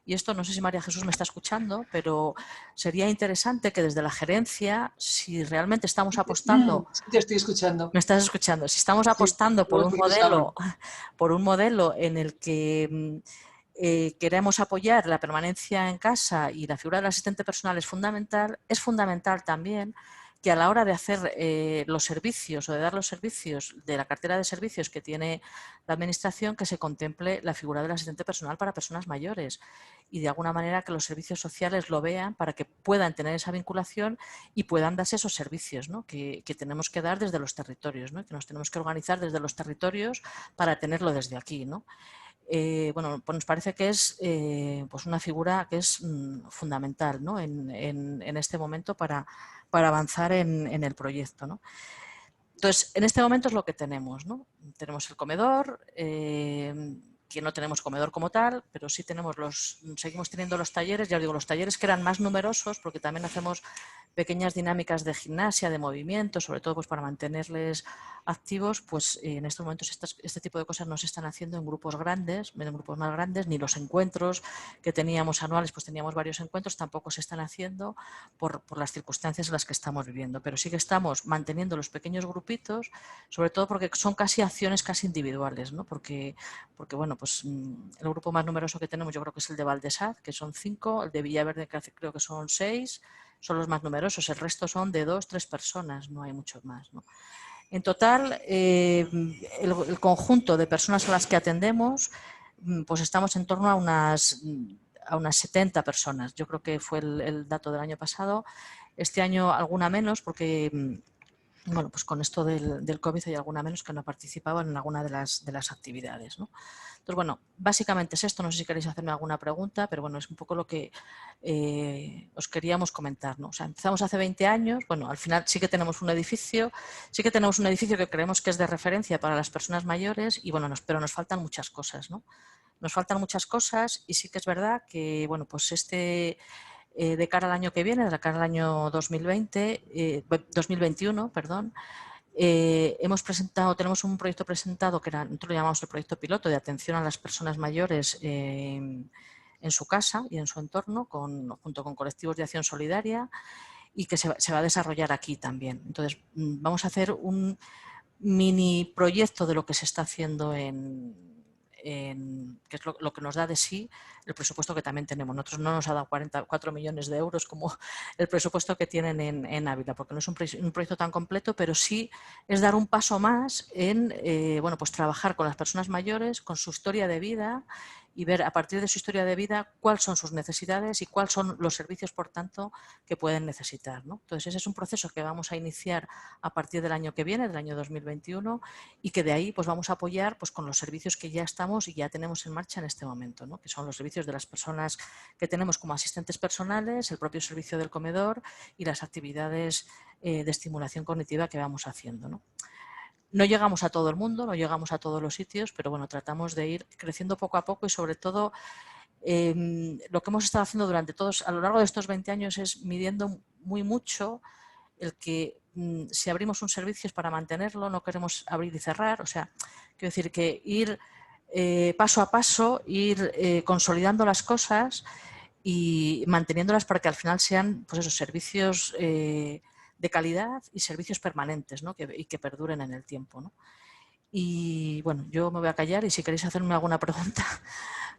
Y esto, no sé si María Jesús me está escuchando, pero sería interesante que desde la gerencia, si realmente estamos apostando... Sí, te estoy escuchando. ¿Me estás escuchando? Si estamos apostando por un modelo en el que queremos apoyar la permanencia en casa y la figura del asistente personal es fundamental también que a la hora de hacer los servicios o de dar los servicios de la cartera de servicios que tiene la Administración, que se contemple la figura del asistente personal para personas mayores y de alguna manera que los servicios sociales lo vean para que puedan tener esa vinculación y puedan darse esos servicios, ¿no? que tenemos que dar desde los territorios, ¿no? Que nos tenemos que organizar desde los territorios para tenerlo desde aquí, ¿no? Bueno, pues nos parece que es pues una figura que es fundamental, ¿no? en este momento para avanzar en el proyecto, ¿no? Entonces, en este momento es lo que tenemos, ¿no? Tenemos el comedor, que no tenemos comedor como tal, pero sí seguimos teniendo los talleres, ya os digo, los talleres que eran más numerosos, porque también hacemos pequeñas dinámicas de gimnasia, de movimiento, sobre todo pues para mantenerles activos, pues en estos momentos este tipo de cosas no se están haciendo en grupos grandes, en grupos más grandes, ni los encuentros que teníamos anuales, pues teníamos varios encuentros, tampoco se están haciendo por las circunstancias en las que estamos viviendo, pero sí que estamos manteniendo los pequeños grupitos, sobre todo porque son casi acciones casi individuales, ¿no? Porque bueno, pues el grupo más numeroso que tenemos yo creo que es el de Valdesat, que son 5, el de Villaverde que creo que son 6, son los más numerosos, el resto son de 2, 3 personas, no hay muchos más, ¿no? En total, el conjunto de personas a las que atendemos, pues estamos en torno a unas 70 personas. Yo creo que fue el dato del año pasado. Este año alguna menos porque, bueno, pues con esto del COVID hay alguna menos que no ha participado en alguna de las actividades, ¿no? Entonces, bueno, básicamente es esto. No sé si queréis hacerme alguna pregunta, pero bueno, es un poco lo que os queríamos comentar, ¿no? O sea, empezamos hace 20 años, bueno, al final sí que tenemos un edificio que creemos que es de referencia para las personas mayores y bueno, pero nos faltan muchas cosas, ¿no? Nos faltan muchas cosas y sí que es verdad que, bueno, pues de cara al año que viene, de cara al año 2021, perdón, tenemos un proyecto presentado que nosotros lo llamamos el proyecto piloto de atención a las personas mayores en su casa y en su entorno, junto con colectivos de acción solidaria y que se va a desarrollar aquí también. Entonces, vamos a hacer un mini proyecto de lo que se está haciendo que es lo que nos da de sí el presupuesto que también tenemos. Nosotros no nos ha dado 44 millones de euros como el presupuesto que tienen en Ávila, porque no es un proyecto tan completo, pero sí es dar un paso más en bueno, pues trabajar con las personas mayores, con su historia de vida y ver a partir de su historia de vida cuáles son sus necesidades y cuáles son los servicios, por tanto, que pueden necesitar, ¿no? Entonces, ese es un proceso que vamos a iniciar a partir del año que viene, del año 2021, y que de ahí pues vamos a apoyar pues con los servicios que ya estamos y ya tenemos en marcha en este momento, ¿no? Que son los servicios de las personas que tenemos como asistentes personales, el propio servicio del comedor y las actividades de estimulación cognitiva que vamos haciendo, ¿no? No llegamos a todo el mundo, no llegamos a todos los sitios, pero bueno, tratamos de ir creciendo poco a poco y sobre todo lo que hemos estado haciendo a lo largo de estos 20 años es midiendo muy mucho el que si abrimos un servicio es para mantenerlo, no queremos abrir y cerrar, o sea, quiero decir que ir paso a paso, ir consolidando las cosas y manteniéndolas para que al final sean pues esos servicios de calidad y servicios permanentes, ¿no? y que perduren en el tiempo, ¿no? Y bueno, yo me voy a callar y si queréis hacerme alguna pregunta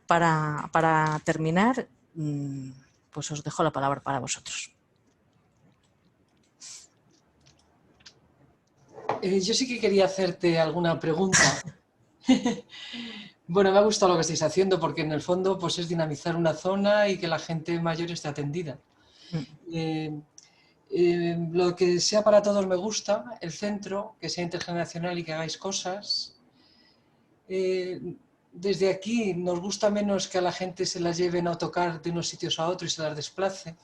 para terminar, pues os dejo la palabra para vosotros. Yo sí que quería hacerte alguna pregunta. Bueno, me ha gustado lo que estáis haciendo porque en el fondo pues, es dinamizar una zona y que la gente mayor esté atendida. Lo que sea para todos me gusta, el centro, que sea intergeneracional y que hagáis cosas. Desde aquí nos gusta menos que a la gente se la lleven a autocar de unos sitios a otros y se las desplace.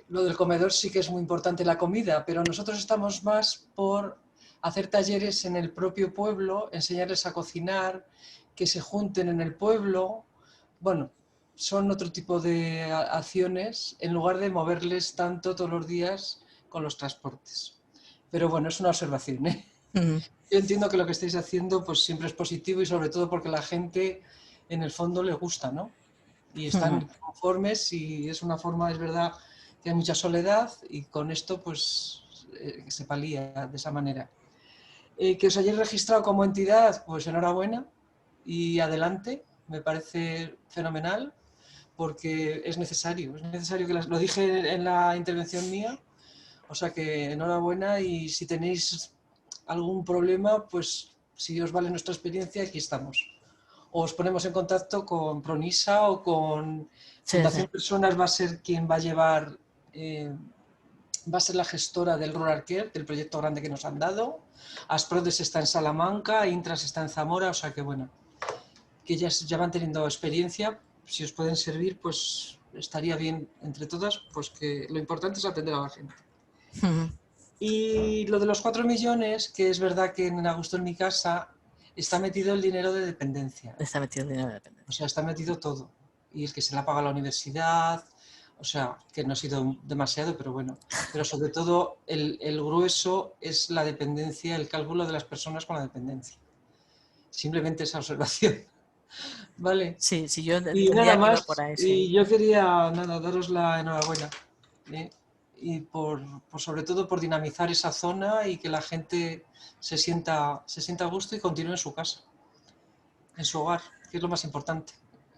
Lo del comedor sí que es muy importante, la comida, pero nosotros estamos más por hacer talleres en el propio pueblo, enseñarles a cocinar, que se junten en el pueblo. Bueno, son otro tipo de acciones en lugar de moverles tanto todos los días con los transportes. Pero bueno, es una observación, ¿eh? Yo entiendo que lo que estáis haciendo pues siempre es positivo y sobre todo porque la gente en el fondo le gusta, ¿no? Y están conformes y es una forma, es verdad, que hay mucha soledad y con esto pues se palía de esa manera. Que os hayáis registrado como entidad, pues enhorabuena y adelante, me parece fenomenal porque es necesario que lo dije en la intervención mía, o sea que enhorabuena y si tenéis algún problema, pues si os vale nuestra experiencia, aquí estamos. O os ponemos en contacto con Pronisa o con Fundación Personas, va a ser quien va a llevar, va a ser la gestora del Rural Care, del proyecto grande que nos han dado. Asprodes está en Salamanca, Intras está en Zamora, o sea que bueno, que ya van teniendo experiencia, si os pueden servir, pues estaría bien entre todas, pues que lo importante es atender a la gente. Y lo de los 4 millones, que es verdad que en Agosto en mi casa está metido el dinero de dependencia. Está metido el dinero de dependencia. O sea, está metido todo. Y el que se le ha pagado la universidad, O sea, que no ha sido demasiado, pero bueno. Pero sobre todo el grueso es la dependencia, el cálculo de las personas con la dependencia. Simplemente esa observación. Vale. Sí, yo Y entendía nada que iba más. por ahí, Y sí. yo quería daros la enhorabuena. Y por sobre todo por dinamizar esa zona y que la gente se sienta a gusto y continúe en su casa, en su hogar, que es lo más importante,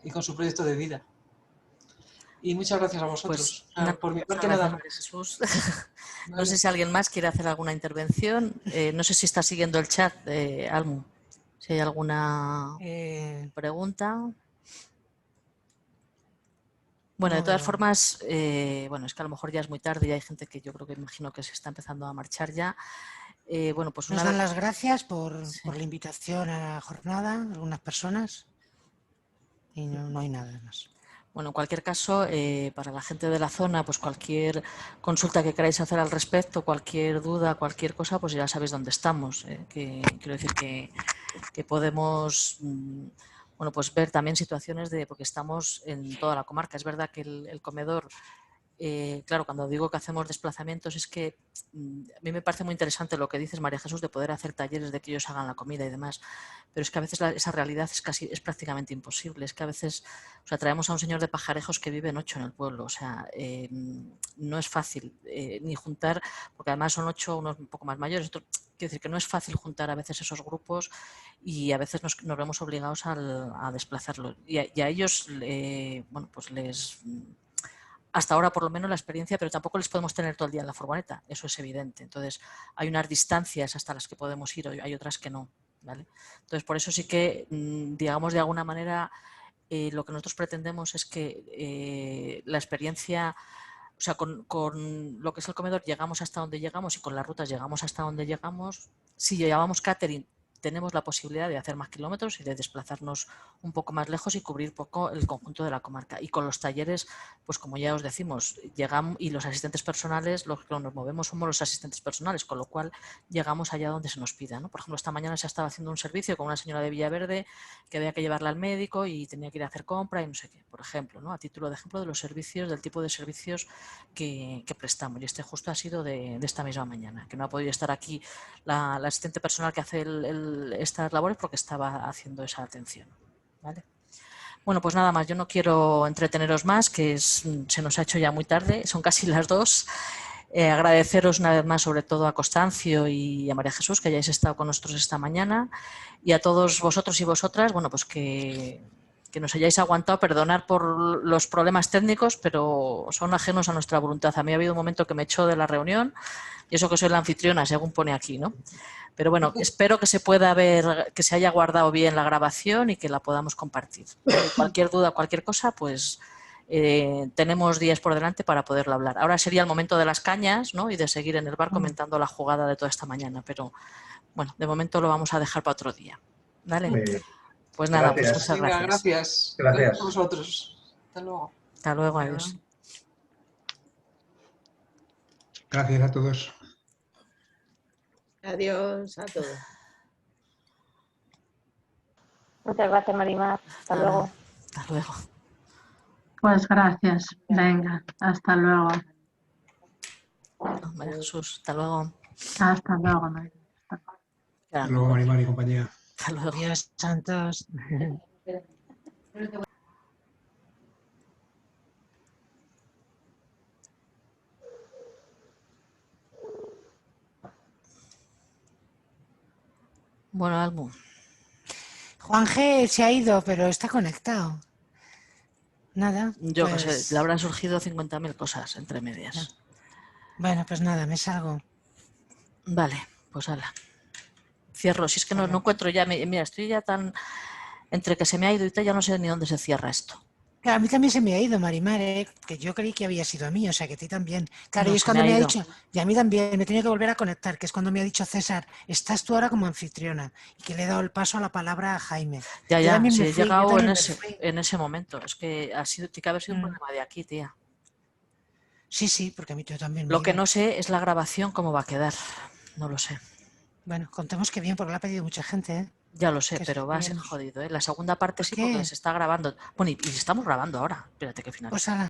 y con su proyecto de vida. Y muchas gracias a vosotros. Pues Por mi muchas parte gracias, nada más. María Jesús. No Vale. sé si alguien más quiere hacer alguna intervención. No sé si está siguiendo el chat, Almu. Si hay alguna pregunta. Bueno, de no todas veo. formas, bueno, es que a lo mejor ya es muy tarde y hay gente que yo creo que imagino que se está empezando a marchar ya. Bueno, pues Nos una dan vez... las gracias por Sí. la invitación a la jornada, algunas personas, y no hay nada más. Bueno, en cualquier caso, para la gente de la zona, pues cualquier consulta que queráis hacer al respecto, cualquier duda, cualquier cosa, pues ya sabéis dónde estamos. Que quiero decir que podemos bueno, pues ver también situaciones porque estamos en toda la comarca. Es verdad que el comedor, claro, cuando digo que hacemos desplazamientos es que a mí me parece muy interesante lo que dices, María Jesús, de poder hacer talleres, de que ellos hagan la comida y demás, pero es que a veces esa realidad es prácticamente imposible. Es que a veces, o sea, traemos a un señor de Pajarejos que vive en 8 en el pueblo, o sea, no es fácil ni juntar, porque además son 8 unos un poco más mayores. Quiero decir que no es fácil juntar a veces esos grupos y a veces nos vemos obligados a desplazarlos. Y a ellos, bueno, pues hasta ahora por lo menos la experiencia, pero tampoco les podemos tener todo el día en la furgoneta, eso es evidente. Entonces hay unas distancias hasta las que podemos ir, hay otras que no, ¿vale? Entonces por eso sí que, digamos, de alguna manera lo que nosotros pretendemos es que la experiencia, o sea, con lo que es el comedor llegamos hasta donde llegamos y con las rutas llegamos hasta donde llegamos. Si llevamos catering, tenemos la posibilidad de hacer más kilómetros y de desplazarnos un poco más lejos y cubrir poco el conjunto de la comarca. Y con los talleres, pues como ya os decimos, llegamos y los asistentes personales, los que nos movemos somos los asistentes personales, con lo cual llegamos allá donde se nos pida, ¿no? Por ejemplo, esta mañana se estaba haciendo un servicio con una señora de Villaverde que había que llevarla al médico y tenía que ir a hacer compra y no sé qué, por ejemplo, ¿no? A título de ejemplo de los servicios, del tipo de servicios que prestamos. Y este justo ha sido de esta misma mañana, que no ha podido estar aquí la asistente personal que hace estas labores porque estaba haciendo esa atención, ¿vale? Bueno, pues nada más, yo no quiero entreteneros más, que se nos ha hecho ya muy tarde, son casi las 2. Agradeceros una vez más, sobre todo a Constancio y a María Jesús, que hayáis estado con nosotros esta mañana, y a todos vosotros y vosotras, bueno, pues que nos hayáis aguantado, perdonar por los problemas técnicos, pero son ajenos a nuestra voluntad. A mí ha habido un momento que me echó de la reunión, y eso que soy la anfitriona, según pone aquí, ¿no? Pero bueno, espero que se pueda ver, que se haya guardado bien la grabación y que la podamos compartir. Cualquier duda, cualquier cosa, pues tenemos días por delante para poderlo hablar. Ahora sería el momento de las cañas, ¿no? Y de seguir en el bar comentando la jugada de toda esta mañana, pero bueno, de momento lo vamos a dejar para otro día. ¿Vale? Muy bien. Pues nada, Gracias. pues muchas Venga, gracias. Gracias a vosotros. Hasta luego. Hasta luego, adiós. Gracias a todos. Adiós a todos. Muchas gracias, Marimar. Hasta luego. Hasta luego. Pues gracias. Venga, hasta luego. María Jesús, hasta luego. Hasta luego, María. Hasta luego, Marimar y compañía. Hasta luego. Adiós, santos. Bueno, Almu. Juan G se ha ido, pero está conectado. Nada. Yo pues, qué sé, le habrán surgido 50.000 cosas entre medias. Bueno, pues nada, me salgo. Vale, pues hala. Cierro. Si es que no encuentro ya. Mira, estoy ya tan. Entre que se me ha ido y tal, ya no sé ni dónde se cierra esto. Claro, a mí también se me ha ido, Marimar, que yo creí que había sido a mí, o sea, que a ti también. Claro, No, y es se cuando me ha me ha ido. dicho, y a mí también, me he tenido que volver a conectar, que es cuando me ha dicho César, estás tú ahora como anfitriona, y que le he dado el paso a la palabra a Jaime. Ya, Yo ya, también sí, me he fui, yo llegado también me fui. en ese momento. Es que tiene que haber sido un problema de aquí, tía. Sí, sí, porque a mí yo también me Lo que iba. no sé es la grabación, cómo va a quedar. No lo sé. Bueno, contemos que bien, porque lo ha pedido mucha gente, ¿eh? Ya lo sé, Que pero va a ser bien. jodido, ¿eh? La segunda parte ¿Por sí, qué? porque se está grabando. Bueno, y estamos grabando ahora. Espérate que final. Pues ala.